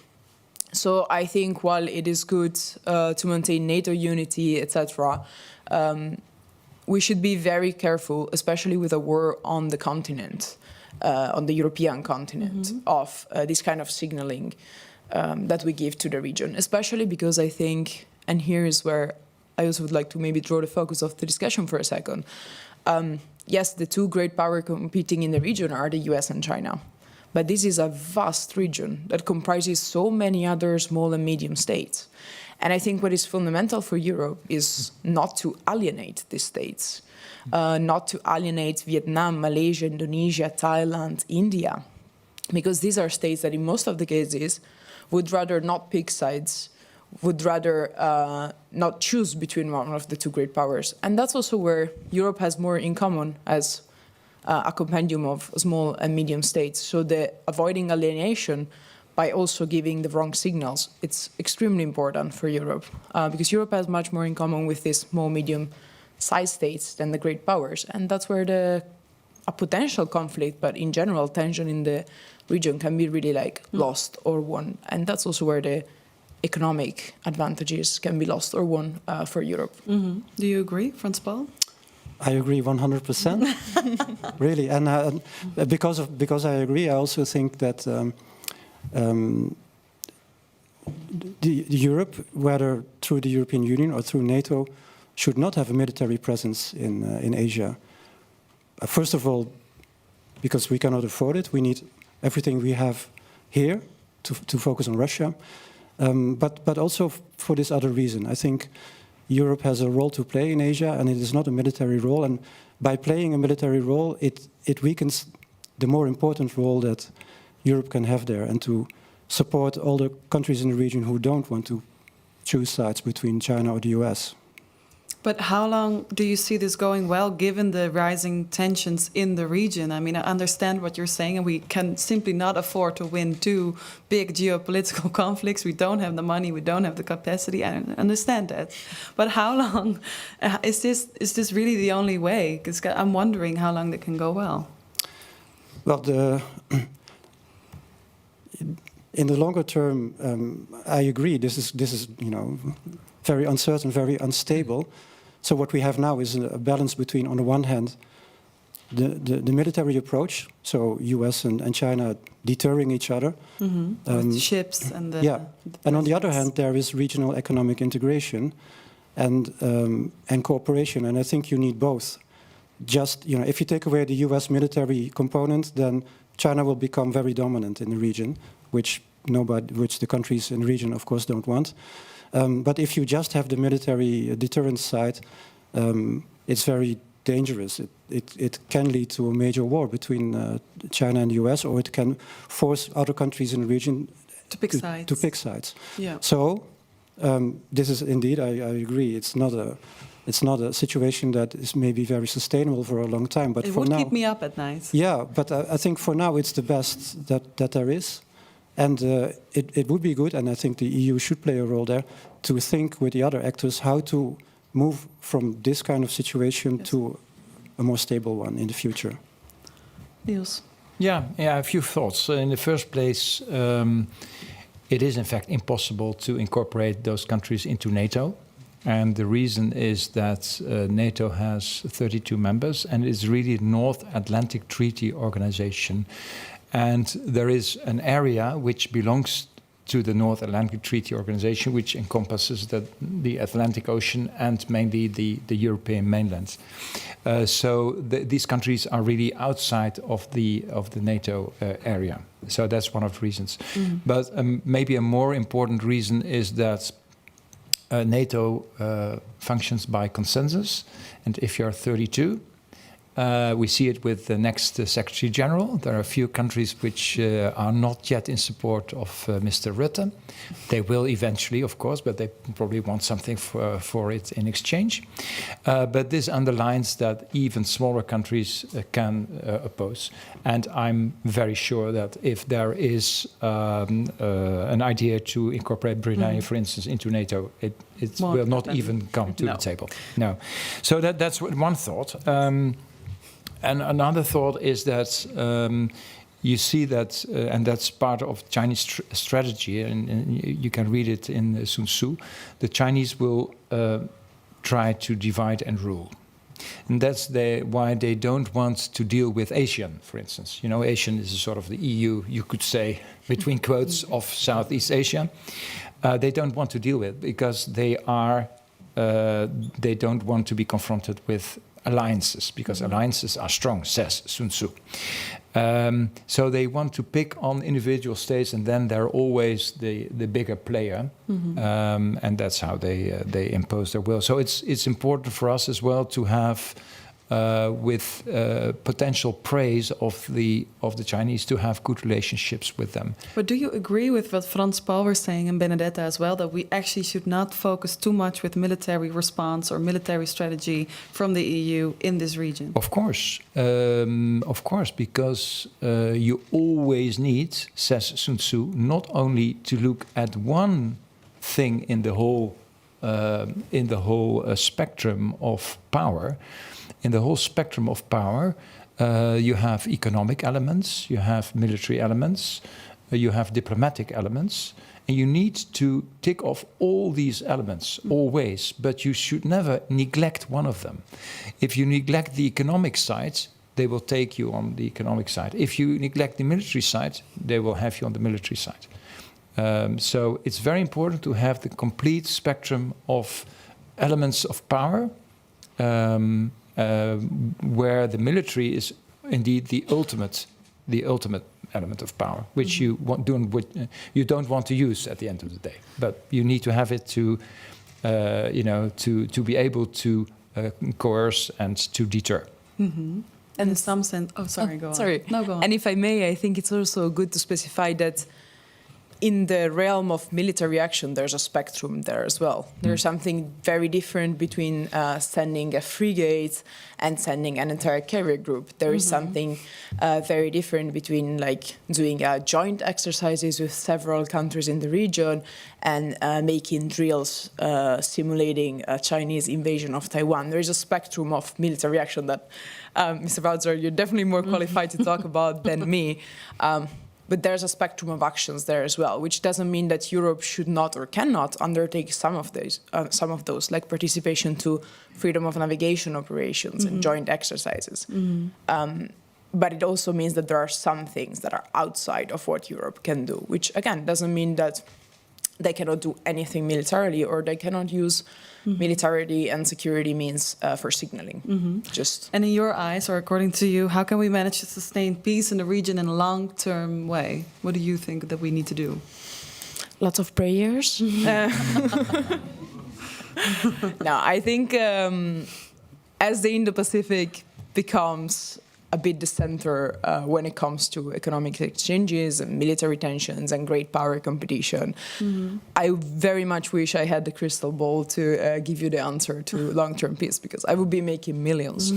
So I think while it is good to maintain NATO unity, etc., we should be very careful, especially with a war on the continent, on the European continent, of this kind of signaling that we give to the region, especially because I think, and here is where I also would like to maybe draw the focus of the discussion for a second. Yes, the two great powers competing in the region are the US and China, but this is a vast region that comprises so many other small and medium states. And I think what is fundamental for Europe is not to alienate these states, not to alienate Vietnam, Malaysia, Indonesia, Thailand, India, because these are states that in most of the cases would rather not pick sides, would rather not choose between one of the two great powers. And that's also where Europe has more in common as a compendium of small and medium states. So the avoiding alienation by also giving the wrong signals, it's extremely important for Europe, because Europe has much more in common with these small, medium-sized states than the great powers. And that's where a potential conflict, but in general, tension in the region can be really lost or won. And that's also where the economic advantages can be lost or won for Europe. Do you agree, Frans Paul? I agree 100%. Really, and because I agree, I also think that Europe, whether through the European Union or through NATO, should not have a military presence in Asia. First of all, because we cannot afford it, we need everything we have here to focus on Russia, but also for this other reason. I think Europe has a role to play in Asia, and it is not a military role. And by playing a military role, it weakens the more important role that Europe can have there, and to support all the countries in the region who don't want to choose sides between China or the US. But how long do you see this going well, given the rising tensions in the region? I mean, I understand what you're saying, and we can simply not afford to win two big geopolitical conflicts. We don't have the money, we don't have the capacity. I understand that. But how long is this really the only way? Because I'm wondering how long that can go well. Well, in the longer term, I agree. This is very uncertain, very unstable. So what we have now is a balance between, on the one hand, the military approach, so U.S. and China deterring each other. With the ships and the... Yeah, and on the other hand, there is regional economic integration and cooperation, and I think you need both. Just, if you take away the U.S. military component, then China will become very dominant in the region, which the countries in the region, of course, don't want. But if you just have the military deterrence side, it's very dangerous. It can lead to a major war between China and the US, or it can force other countries in the region to pick sides. Yeah. So this is indeed, I agree, it's not a situation that is maybe very sustainable for a long time. But it for would now, keep me up at night. Yeah, but I think for now it's the best that there is. And it would be good, and I think the EU should play a role there, to think with the other actors how to move from this kind of situation to a more stable one in the future. Niels? Yeah, a few thoughts. In the first place, it is in fact impossible to incorporate those countries into NATO. And the reason is that NATO has 32 members, and it's really a North Atlantic Treaty Organization. And there is an area which belongs to the North Atlantic Treaty Organization, which encompasses the Atlantic Ocean and mainly the European mainland. So these countries are really outside of the NATO area. So that's one of the reasons. But maybe a more important reason is that NATO functions by consensus, and if you're 32, we see it with the next Secretary General. There are a few countries which are not yet in support of Mr. Rutte. They will eventually, of course, but they probably want something for it in exchange. But this underlines that even smaller countries can oppose. And I'm very sure that if there is an idea to incorporate Brunei, for instance, into NATO, it will not even come to the table. No. So that's one thought. And another thought is that you see that, and that's part of Chinese strategy, and you can read it in Sun Tzu, the Chinese will try to divide and rule. And that's why they don't want to deal with ASEAN, for instance. ASEAN is a sort of the EU, you could say, between quotes, of Southeast Asia. They don't want to deal with because they don't want to be confronted with alliances, because alliances are strong, says Sun Tzu. So they want to pick on individual states, and then they're always the bigger player, and that's how they impose their will. So it's important for us as well to have, with potential praise of the Chinese, to have good relationships with them. But do you agree with what Frans Paul was saying and Benedetta as well, that we actually should not focus too much with military response or military strategy from the EU in this region? Of course, because you always need, says Sun Tzu, not only to look at one thing in the whole spectrum of power. In the whole spectrum of power, you have economic elements, you have military elements, you have diplomatic elements, and you need to tick off all these elements always, but you should never neglect one of them. If you neglect the economic side, they will take you on the economic side. If you neglect the military side, they will have you on the military side. So it's very important to have the complete spectrum of elements of power, where the military is indeed the ultimate element of power, which you don't want to use at the end of the day. But you need to have it to be able to coerce and to deter. Mm-hmm. And in some sense, go on. Sorry. No, go on. And if I may, I think it's also good to specify that in the realm of military action, there's a spectrum there as well. There's something very different between sending a frigate and sending an entire carrier group. There is something very different between like doing joint exercises with several countries in the region and making drills simulating a Chinese invasion of Taiwan. There is a spectrum of military action that, Mr. Woutzer, you're definitely more qualified to talk about than me. But there's a spectrum of actions there as well, which doesn't mean that Europe should not or cannot undertake some of those, like participation to freedom of navigation operations and joint exercises. But it also means that there are some things that are outside of what Europe can do, which again doesn't mean that they cannot do anything militarily or they cannot use militarity and security means for signaling. And in your eyes, or according to you, how can we manage to sustain peace in the region in a long-term way? What do you think that we need to do? Lots of prayers. No, I think as the Indo-Pacific becomes a bit the center when it comes to economic exchanges and military tensions and great power competition. I very much wish I had the crystal ball to give you the answer to long-term peace, because I would be making millions.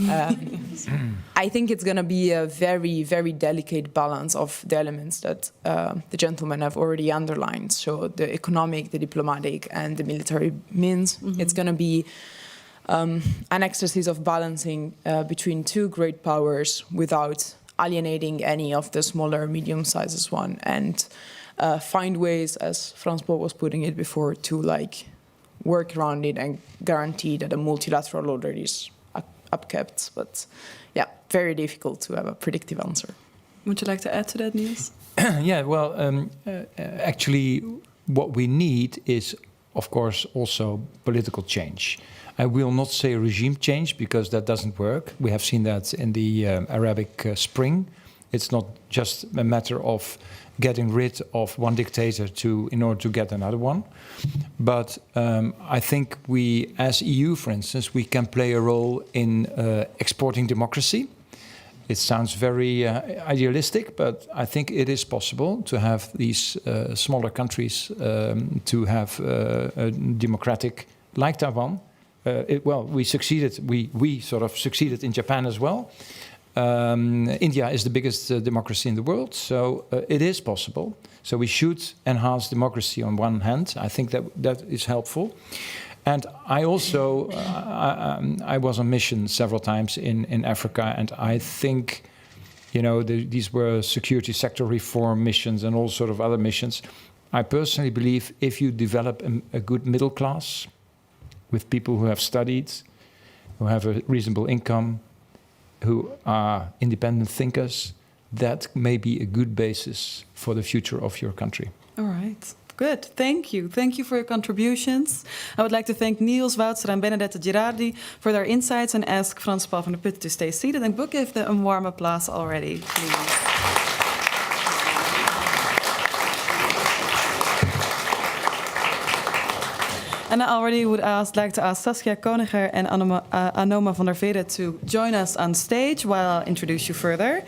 I think it's going to be a very, very delicate balance of the elements that the gentlemen have already underlined. So the economic, the diplomatic, and the military means. It's going to be an exercise of balancing between two great powers without alienating any of the smaller, medium-sized one, and find ways, as Franz-Paul was putting it before, to like work around it and guarantee that a multilateral order is upkept. But yeah, very difficult to have a predictive answer. Would you like to add to that, Niels? Yeah, well, actually, what we need is, of course, also political change. I will not say regime change, because that doesn't work. We have seen that in the Arabic Spring. It's not just a matter of getting rid of one dictator in order to get another one. But I think we, as EU, for instance, we can play a role in exporting democracy. It sounds very idealistic, but I think it is possible to have these smaller countries to have a democratic, like Taiwan. We succeeded. We sort of succeeded in Japan as well. India is the biggest democracy in the world, so it is possible. So we should enhance democracy on one hand. I think that is helpful. And I also, I was on mission several times in Africa, and I think, these were security sector reform missions and all sort of other missions. I personally believe if you develop a good middle class with people who have studied, who have a reasonable income, who are independent thinkers, that may be a good basis for the future of your country. All right. Good. Thank you. Thank you for your contributions. I would like to thank Niels Woutzer and Benedetta Girardi for their insights and ask Frans-Paul van der Putten to stay seated. And give them a warm applause already, please. And I already would like to ask Saskia Koniger and Anoma van der Vede to join us on stage while I'll introduce you further.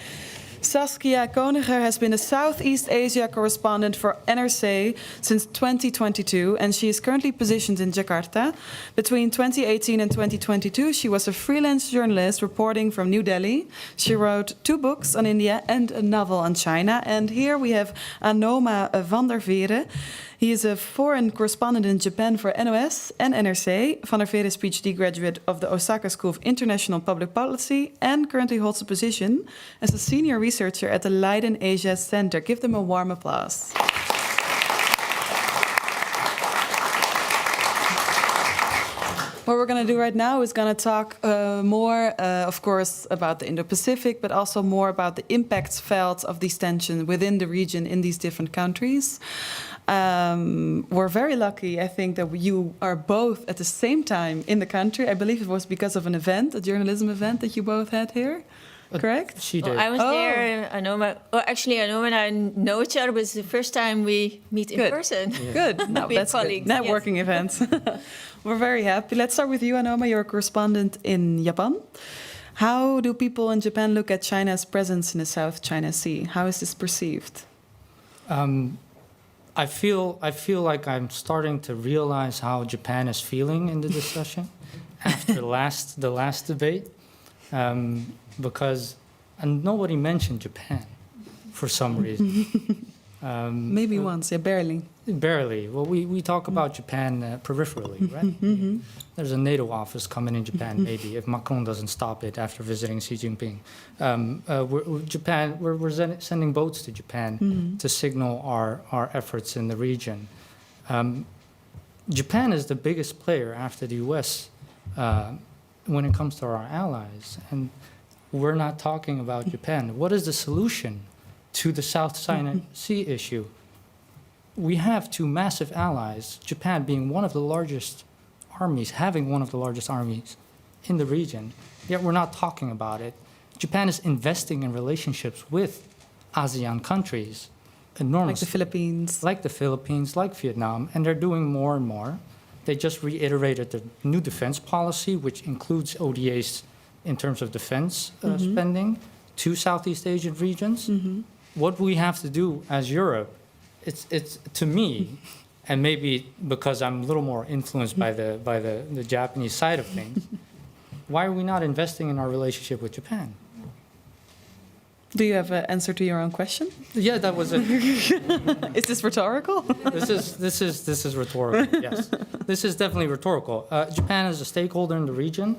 Saskia Koniger has been a Southeast Asia correspondent for NRC since 2022, and she is currently positioned in Jakarta. Between 2018 and 2022, she was a freelance journalist reporting from New Delhi. She wrote 2 books on India and a novel on China. And here we have Anoma van der Vede. He is a foreign correspondent in Japan for NOS and NRC. Van der Vede is PhD graduate of the Osaka School of International Public Policy and currently holds a position as a senior researcher at the Leiden Asia Center. Give them a warm applause. What we're going to do right now is going to talk more, of course, about the Indo-Pacific, but also more about the impacts felt of these tensions within the region in these different countries. We're very lucky, I think, that you are both at the same time in the country. I believe it was because of an event, a journalism event that you both had here. Correct? She did. I was there. I know actually, I know and I know each other, but it's the first time we meet in person. Good. No, With that's good. colleagues, Networking events. We're very happy. Let's start with you, Anoma. You're a correspondent in Japan. How do people in Japan look at China's presence in the South China Sea? How is this perceived? I feel like I'm starting to realize how Japan is feeling in the discussion after the last debate, because nobody mentioned Japan for some reason. Maybe once, yeah, barely. Barely. Well, we talk about Japan peripherally, right? There's a NATO office coming in Japan, maybe, if Macron doesn't stop it after visiting Xi Jinping. We're sending boats to Japan to signal our efforts in the region. Japan is the biggest player after the US when it comes to our allies. And we're not talking about Japan. What is the solution to the South China Sea issue? We have two massive allies, Japan being one of the largest armies, having one of the largest armies in the region, yet we're not talking about it. Japan is investing in relationships with ASEAN countries enormously. Like the Philippines. Like the Philippines, like Vietnam, and they're doing more and more. They just reiterated the new defense policy, which includes ODAs in terms of defense spending to Southeast Asian regions. What we have to do as Europe, it's to me, and maybe because I'm a little more influenced by the Japanese side of things, why are we not investing in our relationship with Japan? Do you have an answer to your own question? Yeah, that was it. Is this rhetorical? This is rhetorical. Yes, this is definitely rhetorical. Japan is a stakeholder in the region.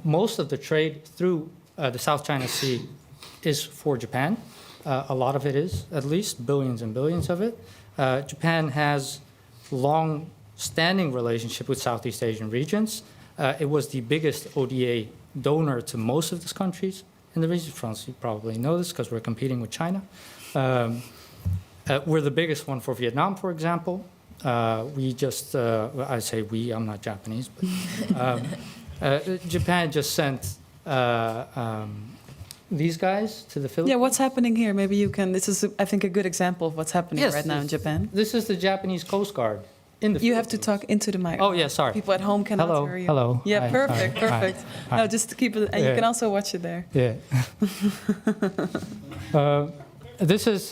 Most of the trade through the South China Sea is for Japan. A lot of it is, at least, billions and billions of it. Japan has long-standing relationship with Southeast Asian regions. It was the biggest ODA donor to most of these countries in the region. France, you probably know this because we're competing with China. We're the biggest one for Vietnam, for example. We just, I say we, I'm not Japanese, but Japan just sent these guys to the Philippines. Yeah, what's happening here? Maybe you can, this is, I think, a good example of what's happening Yes, right now in Japan. This is the Japanese Coast Guard in the You have to Philippines. talk into the mic. Oh, yeah, sorry. People at home cannot Hello, hear you. hello. Yeah, Hi, perfect, hi, perfect. hi. No, just to keep it, and you Yeah. can also watch it there. Yeah. This is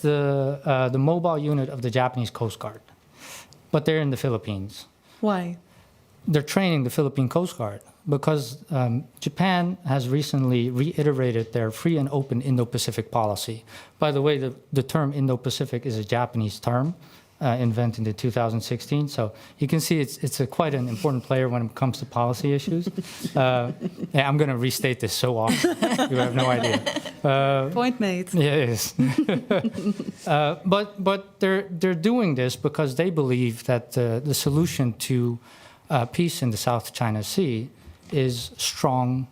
the mobile unit of the Japanese Coast Guard, but they're in the Philippines. Why? They're training the Philippine Coast Guard because Japan has recently reiterated their free and open Indo-Pacific policy. By the way, the term Indo-Pacific is a Japanese term invented in 2016. So you can see it's quite an important player when it comes to policy issues. Yeah, I'm going to restate this so often. You have no idea. Point made. Yeah, it is. But they're doing this because they believe that the solution to peace in the South China Sea is strong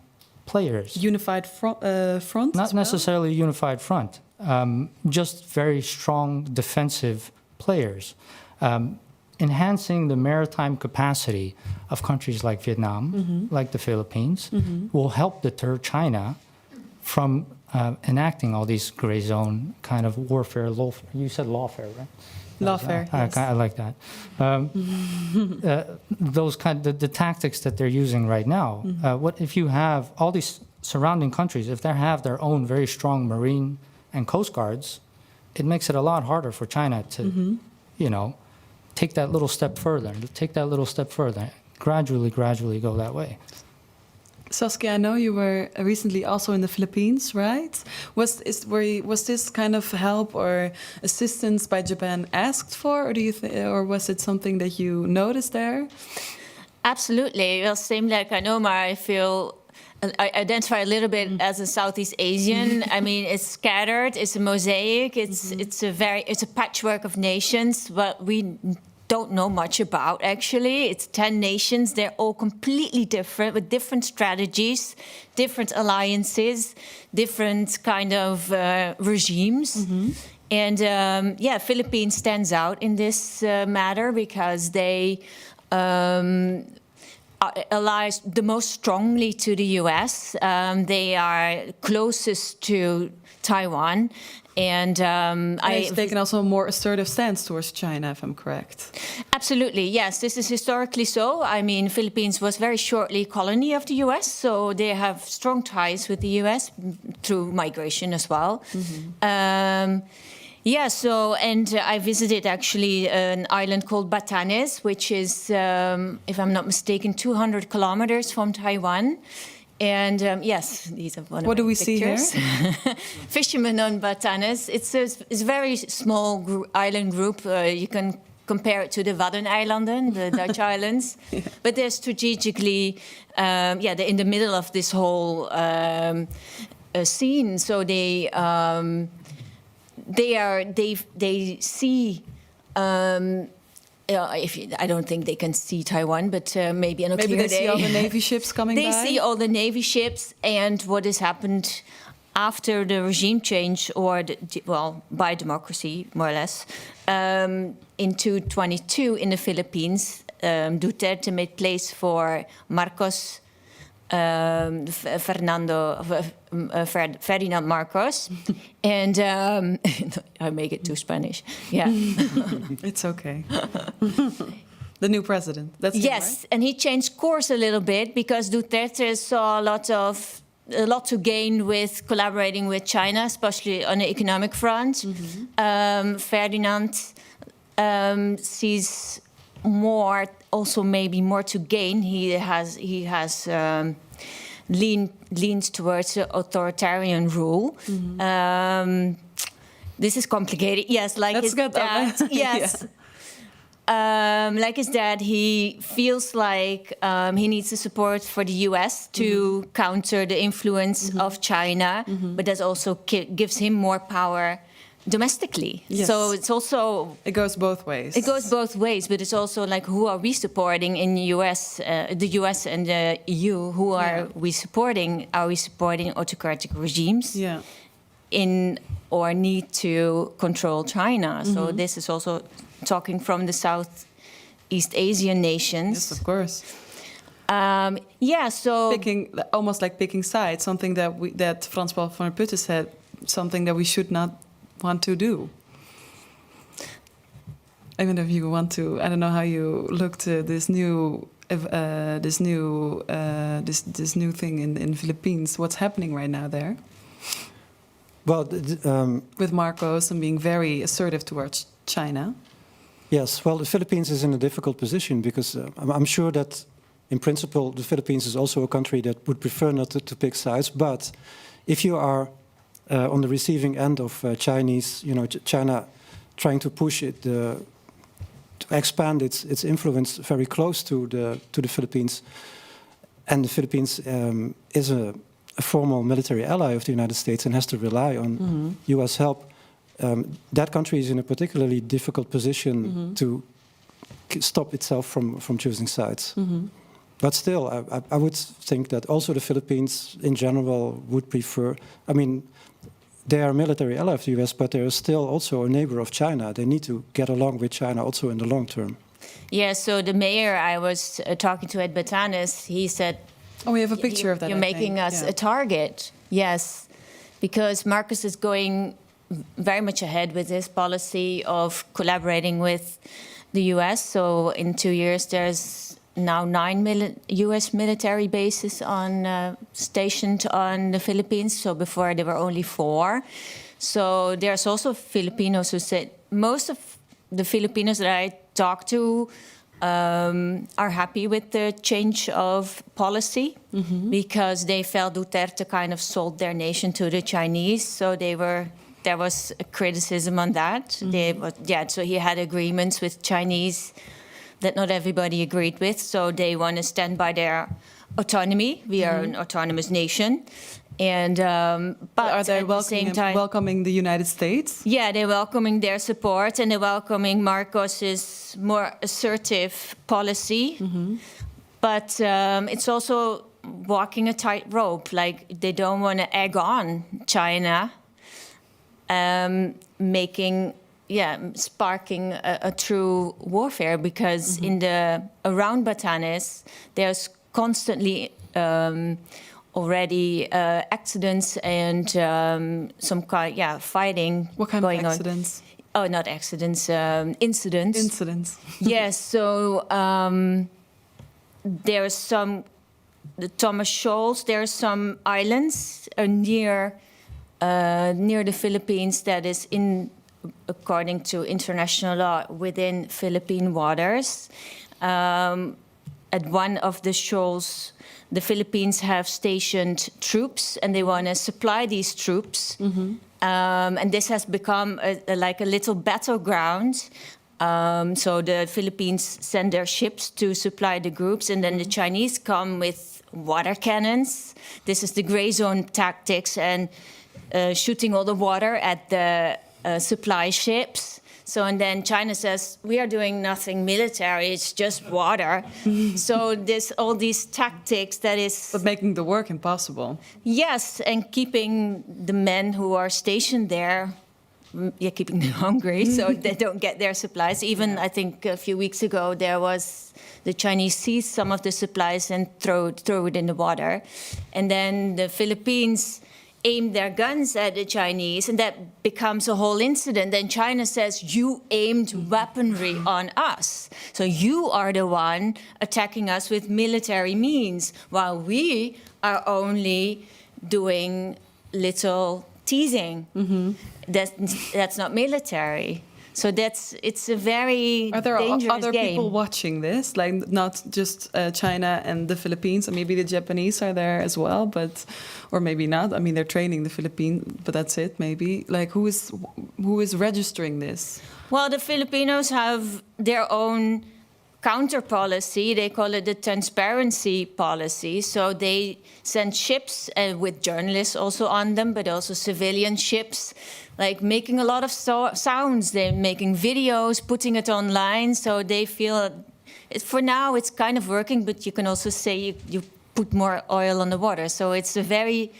players. Unified front Not as well? necessarily a unified front, just very strong defensive players. Enhancing the maritime capacity of countries like Vietnam, like the Philippines, will help deter China from enacting all these gray zone kind of warfare. You said lawfare, right? Lawfare, yes. I like that. Those the tactics that they're using right now. What if you have all these surrounding countries? If they have their own very strong marine and coast guards, it makes it a lot harder for China to, take that little step further. Gradually go that way. Saskia, I know you were recently also in the Philippines, right? Was this kind of help or assistance by Japan asked for, or or was it something that you noticed there? Absolutely. Well, same like Anoma, I identify a little bit as a Southeast Asian. I mean, it's scattered, it's a mosaic, it's a patchwork of nations, but we don't know much about, actually. It's 10 nations. They're all completely different, with different strategies, different alliances, different kind of regimes. And Philippines stands out in this matter because they allies the most strongly to the US. They are closest to Taiwan. And They've taken also a more assertive stance towards China, if I'm correct. Absolutely, yes. This is historically so. I mean, Philippines was very shortly a colony of the US, so they have strong ties with the US through migration as well. I visited actually an island called Batanes, which is, if I'm not mistaken, 200 kilometers from Taiwan. And yes, these are one what of do we pictures. see here? Fishermen on Batanes. It's a very small island group. You can compare it to the Waddeneilanden, the Dutch islands. But they're strategically, they're in the middle of this whole scene. So they see. I don't think they can see Taiwan, but maybe on a clear day. Maybe they see all the Navy ships coming by? They see all the Navy ships and what has happened after the regime change, or by democracy, more or less. In 2022 in the Philippines, Duterte made place for Marcos Ferdinand Marcos, and I make it too Spanish. Yeah, it's okay. The new president. That's him, yes, right? and he changed course a little bit because Duterte saw a lot to gain with collaborating with China, especially on the economic front. Ferdinand sees more, also maybe more to gain. He has leans towards authoritarian rule. This is complicated. Yes, like Let's his get dad. that. Yes. Like his dad, he feels like he needs the support for the US to counter the influence of China, but that also gives him more power domestically. Yes. So it's also... It goes both ways. It goes both ways, but it's also like, who are we supporting in the US and the EU? Who are we supporting? Are we supporting autocratic regimes? Yeah. Or need to control China? So this is also talking from the Southeast Asian nations. Yes, of course. So almost like picking sides, something that Frans-Paul van der Putten said, something that we should not want to do. I don't know if you want to. I don't know how you look to this new thing in Philippines. What's happening right now there? Well, with Marcos and being very assertive towards China. Yes, well, the Philippines is in a difficult position because I'm sure that, in principle, the Philippines is also a country that would prefer not to pick sides. But if you are on the receiving end of China trying to push it, to expand its influence very close to the Philippines, and the Philippines is a formal military ally of the United States and has to rely on U.S. help. That country is in a particularly difficult position to stop itself from choosing sides. But still, I would think that also the Philippines in general would prefer, I mean, they are a military ally of the US, but they are still also a neighbor of China. They need to get along with China also in the long term. Yeah, so the mayor I was talking to at Batanes, he said... Oh, we have a picture of that. You're making us a target. Yes, because Marcos is going very much ahead with his policy of collaborating with the US. So in 2 years, there's now 9 US military bases stationed on the Philippines. So before there were only 4. So there's also Filipinos who said, most of the Filipinos that I talked to are happy with the change of policy because they felt Duterte kind of sold their nation to the Chinese. So there was a criticism on that. So he had agreements with Chinese that not everybody agreed with. So they want to stand by their autonomy. We are an autonomous nation. And but Are they at the same time, welcoming the United States? yeah, they're welcoming their support and they're welcoming Marcos's more assertive policy. But it's also walking a tightrope. Like they don't want to egg on China, sparking a true warfare, because around Batanes there's constantly already accidents and some kind, fighting. What kind going of accidents? On. Oh, not accidents, incidents. Incidents. Yes, so there's some, the Thomas Shoals, there are some islands near the Philippines that is according to international law, within Philippine waters. At one of the shoals, the Philippines have stationed troops, and they want to supply these troops. And this has become like a little battleground. So the Philippines send their ships to supply the groups, and then the Chinese come with water cannons. This is the gray zone tactics, and shooting all the water at the supply ships. So, and then China says, we are doing nothing military, it's just water. So there's all these tactics that is... But making the work impossible. Yes, and keeping the men who are stationed there, keeping them hungry so they don't get their supplies. Even, I think, a few weeks ago, the Chinese seized some of the supplies and throw it in the water. And then the Philippines aim their guns at the Chinese, and that becomes a whole incident. Then China says, you aimed weaponry on us. So you are the one attacking us with military means, while we are only doing little teasing. That's not military. So it's a very Are there dangerous other game. people watching this? Like not just China and the Philippines, and maybe the Japanese are there as well, or maybe not. I mean, they're training the Philippines, but that's it. Maybe like who is registering this? Well, the Filipinos have their own counter policy. They call it the transparency policy. So they send ships with journalists also on them, but also civilian ships, like making a lot of sounds. They're making videos, putting it online. So they feel, for now, it's kind of working, but you can also say you put more oil on the water. So it's a very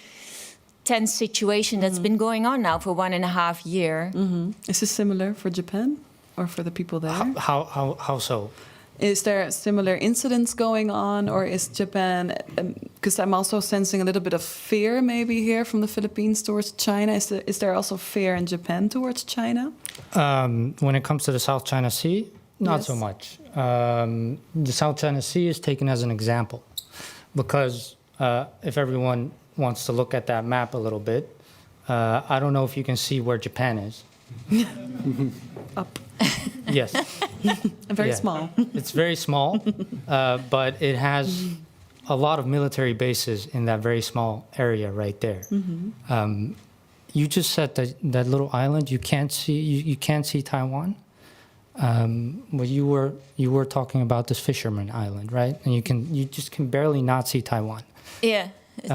tense situation that's been going on now for 1.5 years. Is this similar for Japan or for the people there? How so? Is there similar incidents going on, or is Japan, because I'm also sensing a little bit of fear maybe here from the Philippines towards China. Is there also fear in Japan towards China? When it comes to the South China Sea, not Yes. so much. The South China Sea is taken as an example because if everyone wants to look at that map a little bit, I don't know if you can see where Japan is. Up. Yes. Very Yeah. small. It's very small, but it has a lot of military bases in that very small area right there. You just said that little island you can't see Taiwan. Well, you were talking about this fisherman island, right? And you just can barely not see Taiwan. Yeah,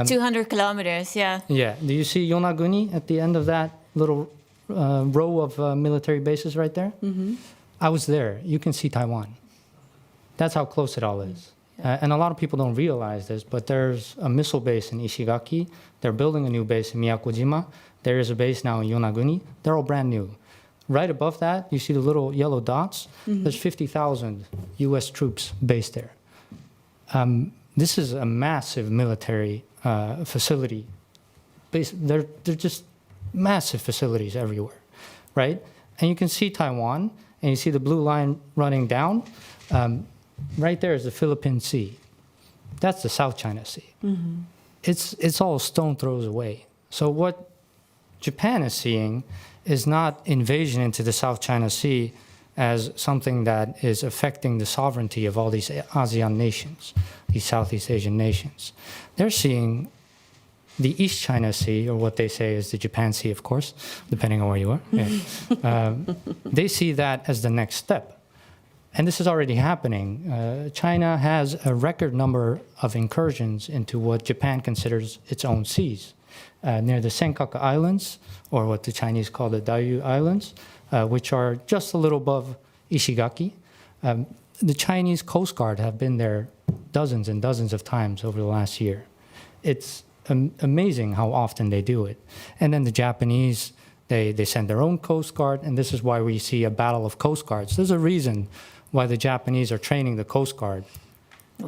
200 kilometers, yeah. Yeah. Do you see Yonaguni at the end of that little row of military bases right there? I was there. You can see Taiwan. That's how close it all is. And a lot of people don't realize this, but there's a missile base in Ishigaki. They're building a new base in Miyakojima. There is a base now in Yonaguni. They're all brand new. Right above that, you see the little yellow dots. There's 50,000 U.S. troops based there. This is a massive military facility. They're just massive facilities everywhere, right? And you can see Taiwan, and you see the blue line running down. Right there is the Philippine Sea. That's the South China Sea. It's all stone throws away. So what Japan is seeing is not invasion into the South China Sea as something that is affecting the sovereignty of all these ASEAN nations, these Southeast Asian nations. They're seeing the East China Sea, or what they say is the Japan Sea, of course, depending on where you are. Yeah. They see that as the next step. And this is already happening. China has a record number of incursions into what Japan considers its own seas. near the Senkaku Islands, or what the Chinese call the Diaoyu Islands, which are just a little above Ishigaki. The Chinese Coast Guard have been there dozens and dozens of times over the last year. It's amazing how often they do it. And then the Japanese, they send their own Coast Guard, and this is why we see a battle of Coast Guards. There's a reason why the Japanese are training the Coast Guard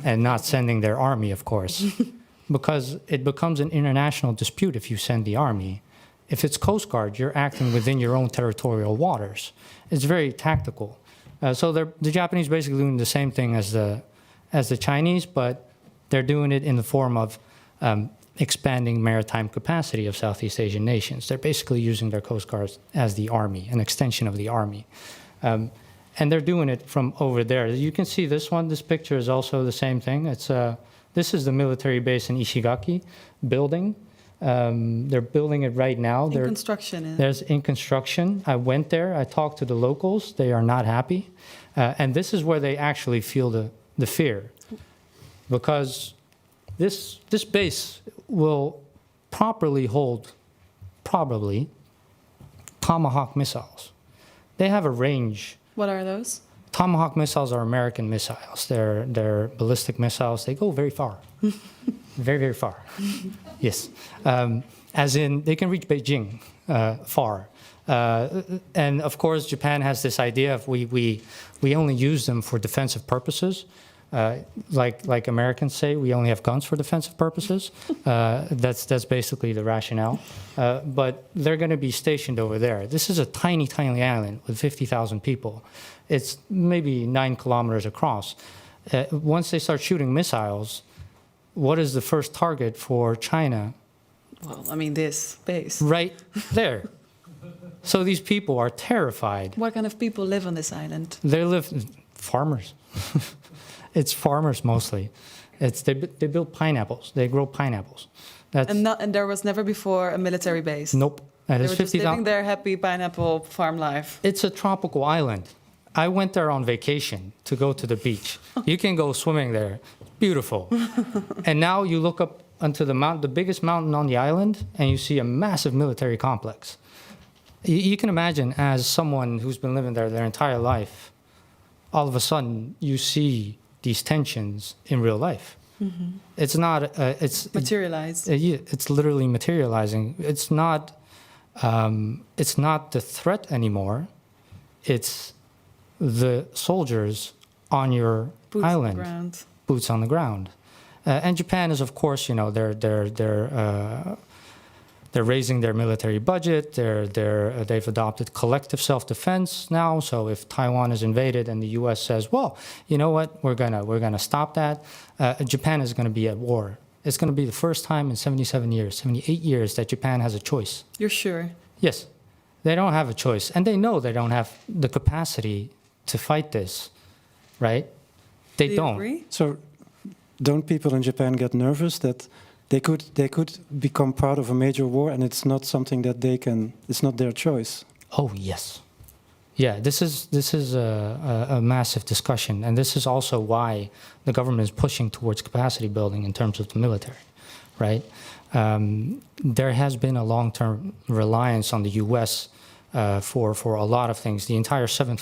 and not sending their army, of course, because it becomes an international dispute if you send the army. If it's Coast Guard, you're acting within your own territorial waters. It's very tactical. So the Japanese basically doing the same thing as the Chinese, but they're doing it in the form of expanding maritime capacity of Southeast Asian nations. They're basically using their Coast Guards as the army, an extension of the army. And they're doing it from over there. You can see this one, this picture is also the same thing. This is the military base in Ishigaki building. They're building it right now. In construction. There's in construction. I went there, I talked to the locals, they are not happy. And this is where they actually feel the fear. Because this base will properly hold, probably, Tomahawk missiles. They have a range. What are those? Tomahawk missiles are American missiles. They're ballistic missiles. They go very far. Very, very far. Yes. As in, they can reach Beijing far. And of course, Japan has this idea of we only use them for defensive purposes. Like Americans say, we only have guns for defensive purposes. That's basically the rationale. But they're going to be stationed over there. This is a tiny, tiny island with 50,000 people. It's maybe 9 kilometers across. Once they start shooting missiles, what is the first target for China? Well, I mean, this base. Right there. So these people are terrified. What kind of people live on this island? They live, farmers. It's farmers mostly. They build pineapples. They grow pineapples. And there was never before a military base? Nope. They were just living their happy pineapple farm life. It's a tropical island. I went there on vacation to go to the beach. You can go swimming there. Beautiful. And now you look up onto the biggest mountain on the island, and you see a massive military complex. You can imagine, as someone who's been living there their entire life, all of a sudden you see these tensions in real life. Mm-hmm. It's not. It's materialized. It's literally materializing. It's not. It's not the threat anymore. It's the soldiers on your island. Boots on the ground. Boots on the ground. And Japan is, of course, they're raising their military budget. They've adopted collective self-defense now. So if Taiwan is invaded and the U.S. says, "Well, you know what, we're gonna stop that," Japan is going to be at war. It's going to be the first time in 78 years that Japan has a choice. You're sure? Yes, they don't have a choice, and they know they don't have the capacity to fight this, right? They don't. Agree? So, don't people in Japan get nervous that they could become part of a major war, and it's not something that they can? It's not their choice. Oh yes, yeah. This is a massive discussion, and this is also why the government is pushing towards capacity building in terms of the military, right? There has been a long-term reliance on the U.S. For a lot of things. The entire 7th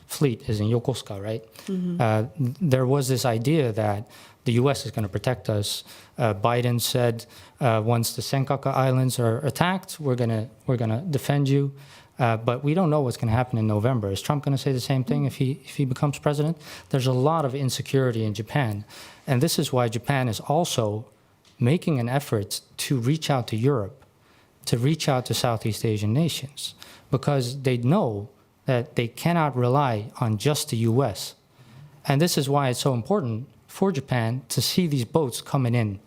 Fleet is in Yokosuka, right? Mm-hmm. There was this idea that the U.S. is going to protect us. Biden said, once the Senkaku Islands are attacked, we're gonna defend you. But we don't know what's going to happen in November. Is Trump going to say the same thing if he becomes president? There's a lot of insecurity in Japan, and this is why Japan is also making an effort to reach out to Europe, to reach out to Southeast Asian nations, because they know that they cannot rely on just the U.S. And this is why it's so important for Japan to see these boats coming in.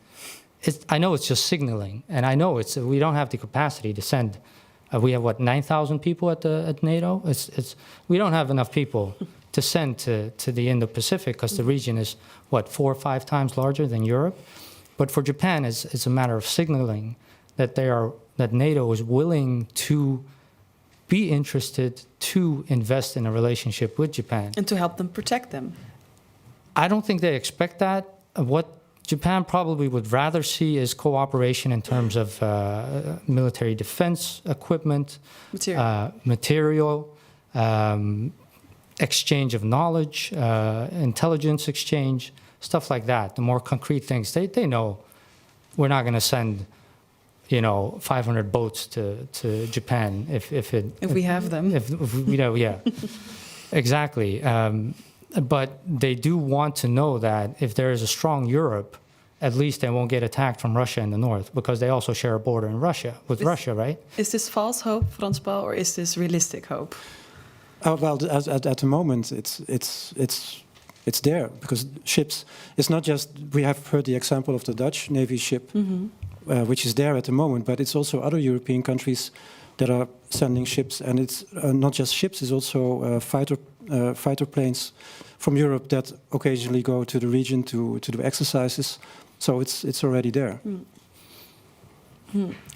I know it's just signaling, and I know we don't have the capacity to send. We have 9,000 people at NATO. We don't have enough people to send to the Indo-Pacific, because the region is 4 or 5 times larger than Europe. But for Japan, it's a matter of signaling that NATO is willing to be interested to invest in a relationship with Japan. And to help them protect them. I don't think they expect that. What Japan probably would rather see is cooperation in terms of military defense equipment, material, exchange of knowledge, intelligence exchange, stuff like that. The more concrete things, they know we're not going to send, 500 boats to Japan if we have them. If yeah, exactly. But they do want to know that if there is a strong Europe, at least they won't get attacked from Russia in the north, because they also share a border in Russia with Russia, right? Is this false hope, Frans Paul, or is this realistic hope? Well, at the moment, it's there, because ships. It's not just, we have heard the example of the Dutch Navy ship, which is there at the moment, but it's also other European countries that are sending ships, and it's not just ships. It's also fighter planes from Europe that occasionally go to the region to do exercises. So it's already there.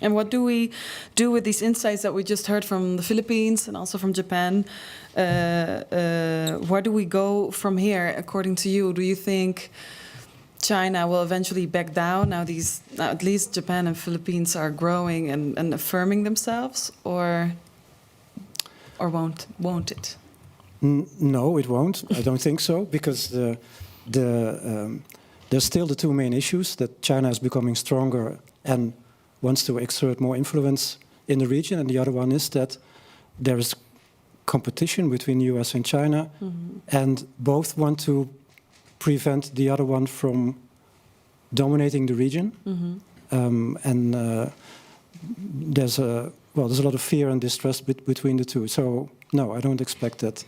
And what do we do with these insights that we just heard from the Philippines and also from Japan? Where do we go from here, according to you? Do you think China will eventually back down now at least Japan and Philippines are growing and affirming themselves, or won't it? No, it won't. I don't think so, because there's still the two main issues, that China is becoming stronger and wants to exert more influence in the region, and the other one is that there is competition between the US and China, and both want to prevent the other one from dominating the region. There's a lot of fear and distrust between the two. So no, I don't expect that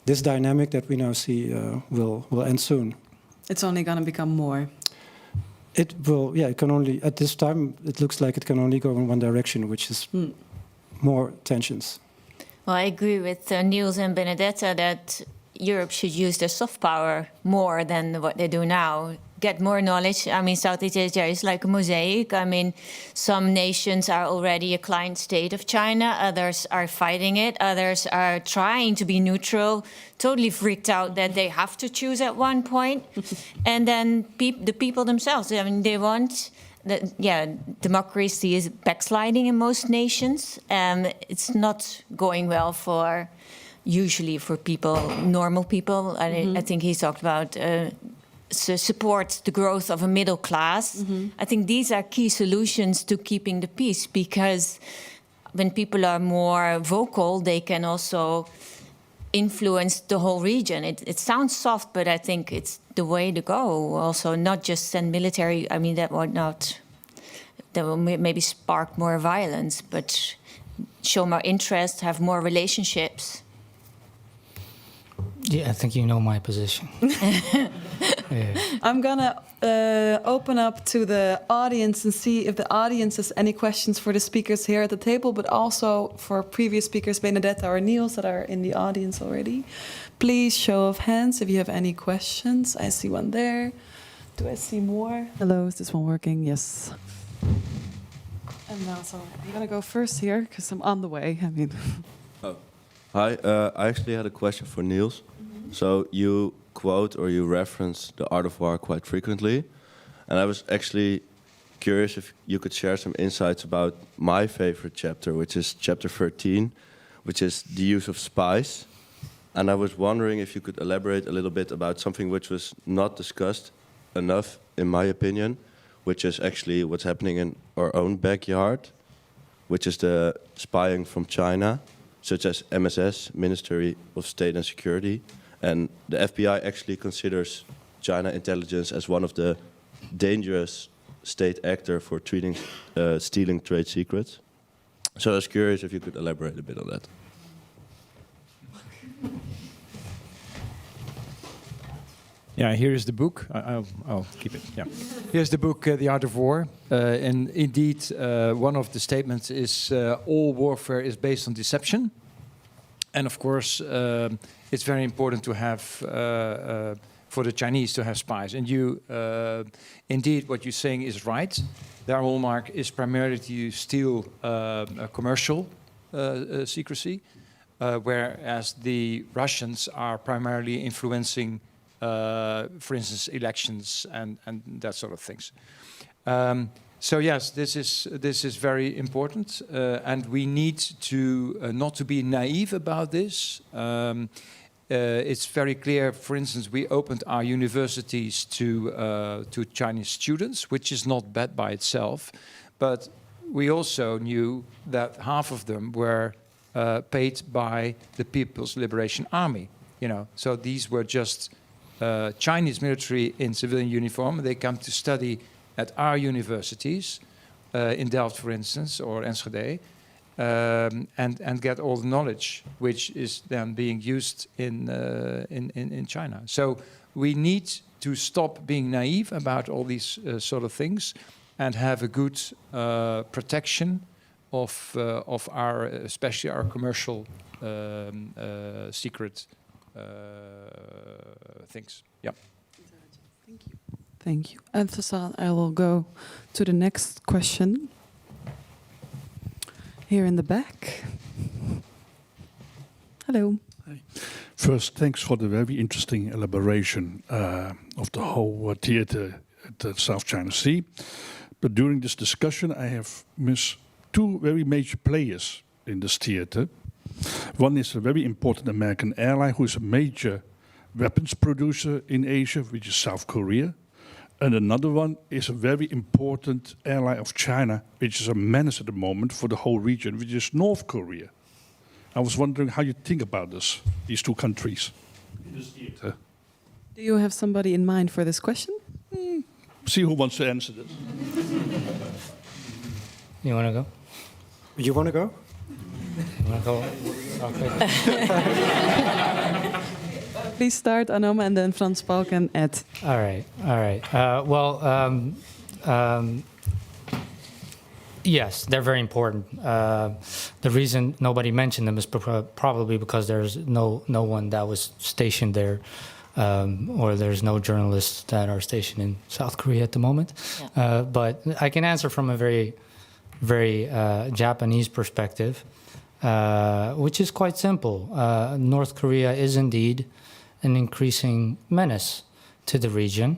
this dynamic that we now see will end soon. It's only going to become more. It will, yeah. It can only, at this time, it looks like it can only go in one direction, which is more tensions. Well, I agree with Niels and Benedetta that Europe should use their soft power more than what they do now. Get more knowledge. I mean, Southeast Asia is like a mosaic. I mean, some nations are already a client state of China. Others are fighting it. Others are trying to be neutral, totally freaked out that they have to choose at one point. And then the people themselves, I mean, they want... democracy is backsliding in most nations. It's not going well usually for people, normal people. I think he talked about support the growth of a middle class. I think these are key solutions to keeping the peace, because when people are more vocal, they can also influence the whole region. It sounds soft, but I think it's the way to go. Also, not just send military. I mean, that will maybe spark more violence, but show more interest, have more relationships. Yeah, I think you know my position. Yeah. I'm gonna open up to the audience and see if the audience has any questions for the speakers here at the table, but also for previous speakers, Benedetta or Niels, that are in the audience already. Please, show of hands if you have any questions. I see one there. Do I see more? Hello, is this one working? Yes. And now, so I'm gonna go first here because I'm on the way. I mean. Hi, I actually had a question for Niels. So you quote or you reference The Art of War quite frequently. And I was actually curious if you could share some insights about my favorite chapter, which is chapter 13, which is the use of spies. And I was wondering if you could elaborate a little bit about something which was not discussed enough, in my opinion, which is actually what's happening in our own backyard, which is the spying from China, such as MSS, Ministry of State and Security. And the FBI actually considers China intelligence as one of the dangerous state actor for stealing trade secrets. So I was curious if you could elaborate a bit on that. Yeah, here is the book. I'll keep it. Yeah, here's the book, The Art of War. And indeed, one of the statements is all warfare is based on deception. And of course, it's very important to have, for the Chinese to have spies. And you, indeed, what you're saying is right. Their hallmark is primarily to steal commercial secrecy, whereas the Russians are primarily influencing for instance, elections and that sort of things. So yes, this is very important, and we need to not to be naive about this. It's very clear. For instance, we opened our universities to Chinese students, which is not bad by itself, but we also knew that half of them were paid by the People's Liberation Army. So these were just Chinese military in civilian uniform. They come to study at our universities, in Delft, for instance, or Enschede, and get all the knowledge, which is then being used in China. So we need to stop being naive about all these sort of things, and have a good protection of our, especially our commercial secret things. Yeah. Thank you. Thank you. And Fasad, I will go to the next question. Here in the back. Hello. Hi. First, thanks for the very interesting elaboration of the whole theater at the South China Sea. But during this discussion, I have missed two very major players in this theater. One is a very important American airline who is a major weapons producer in Asia, which is South Korea. And another one is a very important ally of China, which is a menace at the moment for the whole region, which is North Korea. I was wondering how you think about these two countries in this theater. Do you have somebody in mind for this question? See who wants to answer this. You want to go? You want to go? You want to go? Okay. Please start, Anoma, and then Frans Paul can add. All right. Yes, they're very important. The reason nobody mentioned them is probably because there's no one that was stationed there, or there's no journalists that are stationed in South Korea at the moment. Yeah. But I can answer from a very, very Japanese perspective, which is quite simple. North Korea is indeed an increasing menace to the region,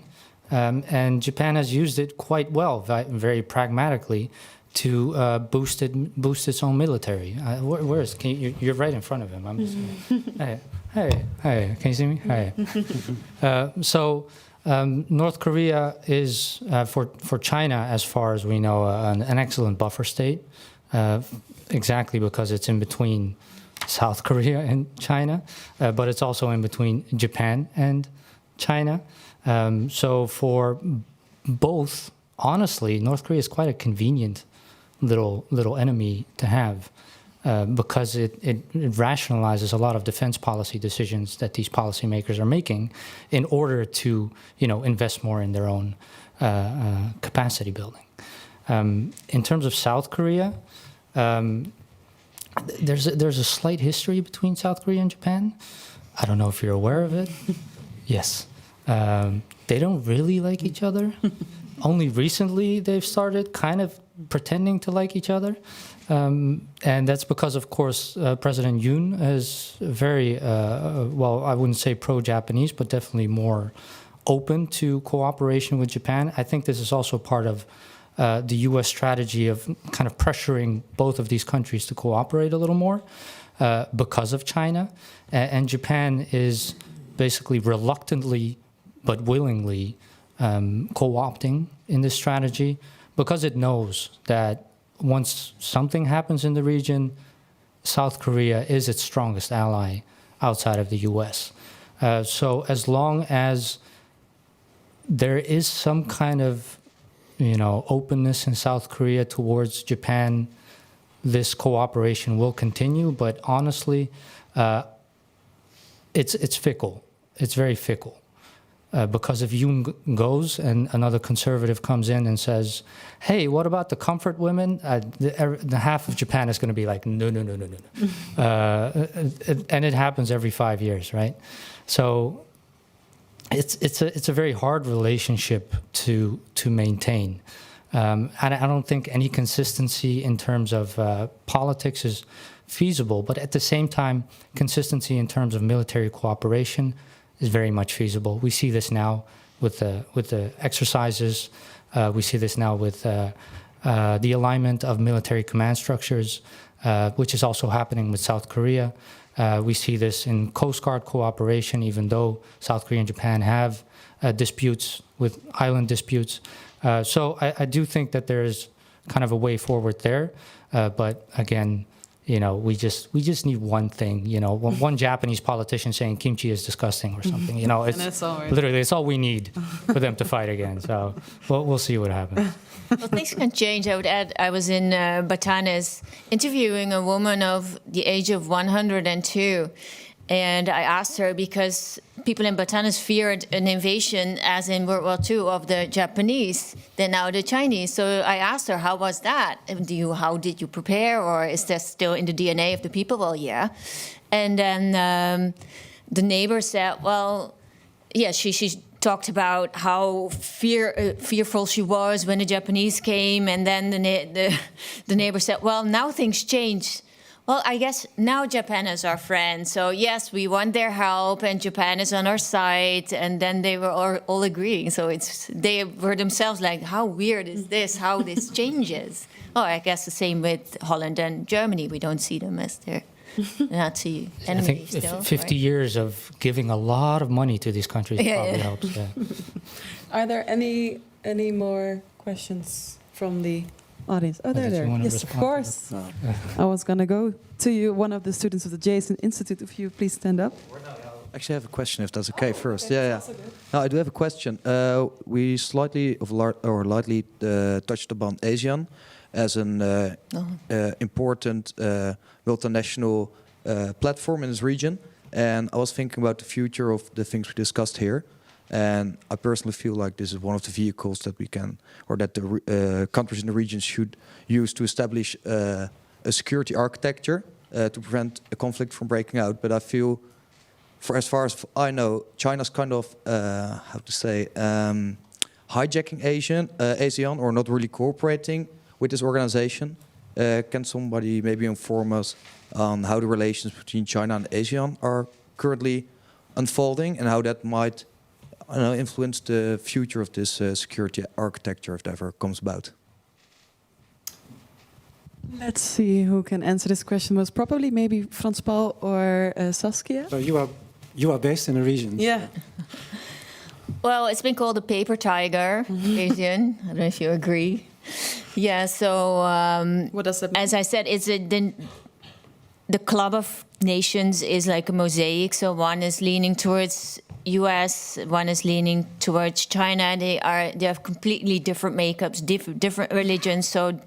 and Japan has used it quite well, very pragmatically, to boost its own military. Where is? You're right in front of him. I'm just. Hey! Can you see me? Hey. So North Korea is for China, as far as we know, an excellent buffer state, exactly because it's in between South Korea and China, but it's also in between Japan and China. So for both, honestly, North Korea is quite a convenient little enemy to have, because it rationalizes a lot of defense policy decisions that these policymakers are making in order to invest more in their own capacity building. In terms of South Korea, there's a slight history between South Korea and Japan. I don't know if you're aware of it. Yes. They don't really like each other. Only recently they've started kind of pretending to like each other. And that's because, of course, President Yoon is very, well, I wouldn't say pro-Japanese, but definitely more open to cooperation with Japan. I think this is also part of the U.S. strategy of kind of pressuring both of these countries to cooperate a little more because of China. And Japan is basically reluctantly but willingly co-opting in this strategy because it knows that once something happens in the region, South Korea is its strongest ally outside of the U.S. So as long as there is some kind of openness in South Korea towards Japan, this cooperation will continue. But honestly, it's fickle. It's very fickle. Because if Yoon goes and another conservative comes in and says, hey, what about the comfort women? The half of Japan is going to be like, no. And it happens every 5 years, right? So it's a very hard relationship to maintain. And I don't think any consistency in terms of politics is feasible. But at the same time, consistency in terms of military cooperation is very much feasible. We see this now with the exercises. We see this now with the alignment of military command structures, which is also happening with South Korea. We see this in Coast Guard cooperation, even though South Korea and Japan have disputes with island disputes. So I do think that there is kind of a way forward there. But again, you know, we just need one thing, you know, one Japanese politician saying kimchi is disgusting or something, you know, it's literally, it's all we need for them to fight again. So we'll see what happens. Well, things can change. I would add, I was in Batanes interviewing a woman of the age of 102. And I asked her, because people in Batanes feared an invasion, as in World War II, of the Japanese, then now the Chinese. So I asked her, how was that? How did you prepare? Or is that still in the DNA of the people? Well, yeah. And then the neighbor said, well, yeah, she talked about how fearful she was when the Japanese came. And then the neighbor said, well, now things changed. Well, I guess now Japan is our friend. So yes, we want their help, and Japan is on our side. And then they were all agreeing. So they were themselves like, how weird is this? How this changes? Oh, I guess the same with Holland and Germany. We don't see them as their Nazi enemies. I think still, 50 right? years of giving a lot of money to these countries probably helps. Yeah. Are there any more questions from the audience? Oh, Did you there. wanna Yes, of respond? course. I was going to go to you, one of the students of the Jason Institute. If you please stand up. Actually, I have a question, if that's okay, first. Yeah. No, I do have a question. We lightly touched upon ASEAN as an important multinational platform in this region. And I was thinking about the future of the things we discussed here. And I personally feel like this is one of the vehicles that we can, or that the countries in the region should use to establish a security architecture to prevent a conflict from breaking out. But I feel, as far as I know, China's kind of, hijacking ASEAN or not really cooperating with this organization. Can somebody maybe inform us on how the relations between China and ASEAN are currently unfolding, and how that might influence the future of this security architecture if it ever comes about? Let's see who can answer this question most probably. Maybe Frans Paul or Saskia? So you are based in the region. Yeah. Well, it's been called the paper tiger, Asian. I don't know if you agree. Yeah, so What does that mean? as I said, the club of nations is like a mosaic. So one is leaning towards US, one is leaning towards China. They have completely different makeups, different religions. So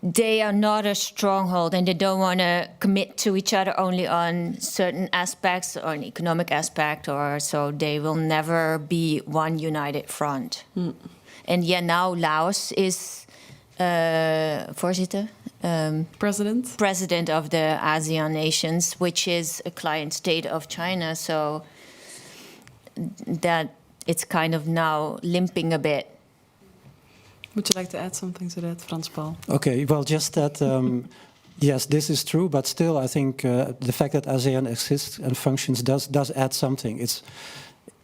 they are not a stronghold, and they don't want to commit to each other only on certain aspects or an economic aspect, or so they will never be one united front. And yeah, now Laos is voorzitter. President of the ASEAN nations, which is a client state of China. So that it's kind of now limping a bit. Would you like to add something to that, Frans Paul? Okay, well, just that, yes, this is true, but still, I think the fact that ASEAN exists and functions does add something.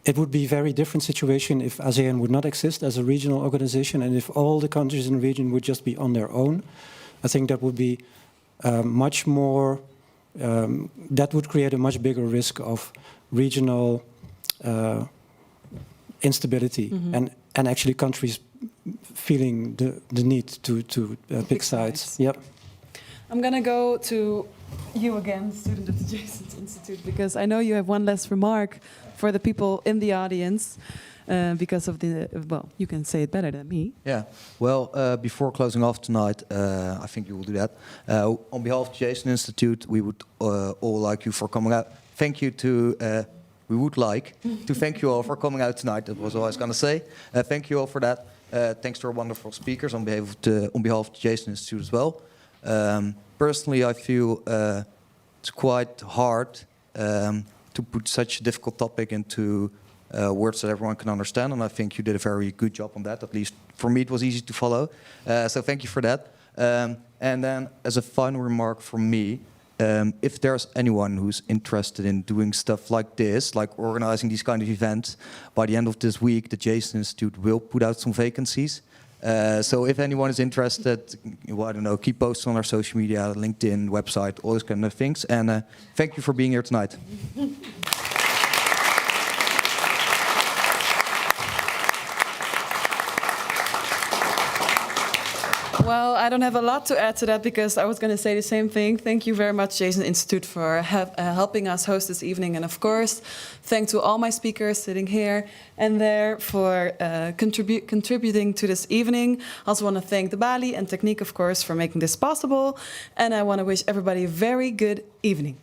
It would be a very different situation if ASEAN would not exist as a regional organization, and if all the countries in the region would just be on their own. I think that would be much more, that would create a much bigger risk of regional instability, and actually countries feeling the need to pick sides. Yep. I'm going to go to you again, student of the Jason Institute, because I know you have one last remark for the people in the audience. Because of well, you can say it better than me. Yeah, well, before closing off tonight, I think you will do that. On behalf of the Jason Institute, we would all like you for coming out. Thank you to, we would like to thank you all for coming out tonight. That was all I was going to say. Thank you all for that. Thanks to our wonderful speakers on behalf of the Jason Institute as well. Personally, I feel it's quite hard to put such a difficult topic into words that everyone can understand, and I think you did a very good job on that. At least for me, it was easy to follow. So thank you for that. And then, as a final remark from me, if there's anyone who's interested in doing stuff like this, like organizing these kind of events, by the end of this week, the Jason Institute will put out some vacancies. So if anyone is interested, well, I don't know, keep posting on our social media, LinkedIn, website, all those kind of things. And thank you for being here tonight. Well, I don't have a lot to add to that because I was going to say the same thing. Thank you very much, Jason Institute, for helping us host this evening. And of course, thanks to all my speakers sitting here and there for contributing to this evening. I also want to thank the Balie and Technique, of course, for making this possible. And I want to wish everybody a very good evening.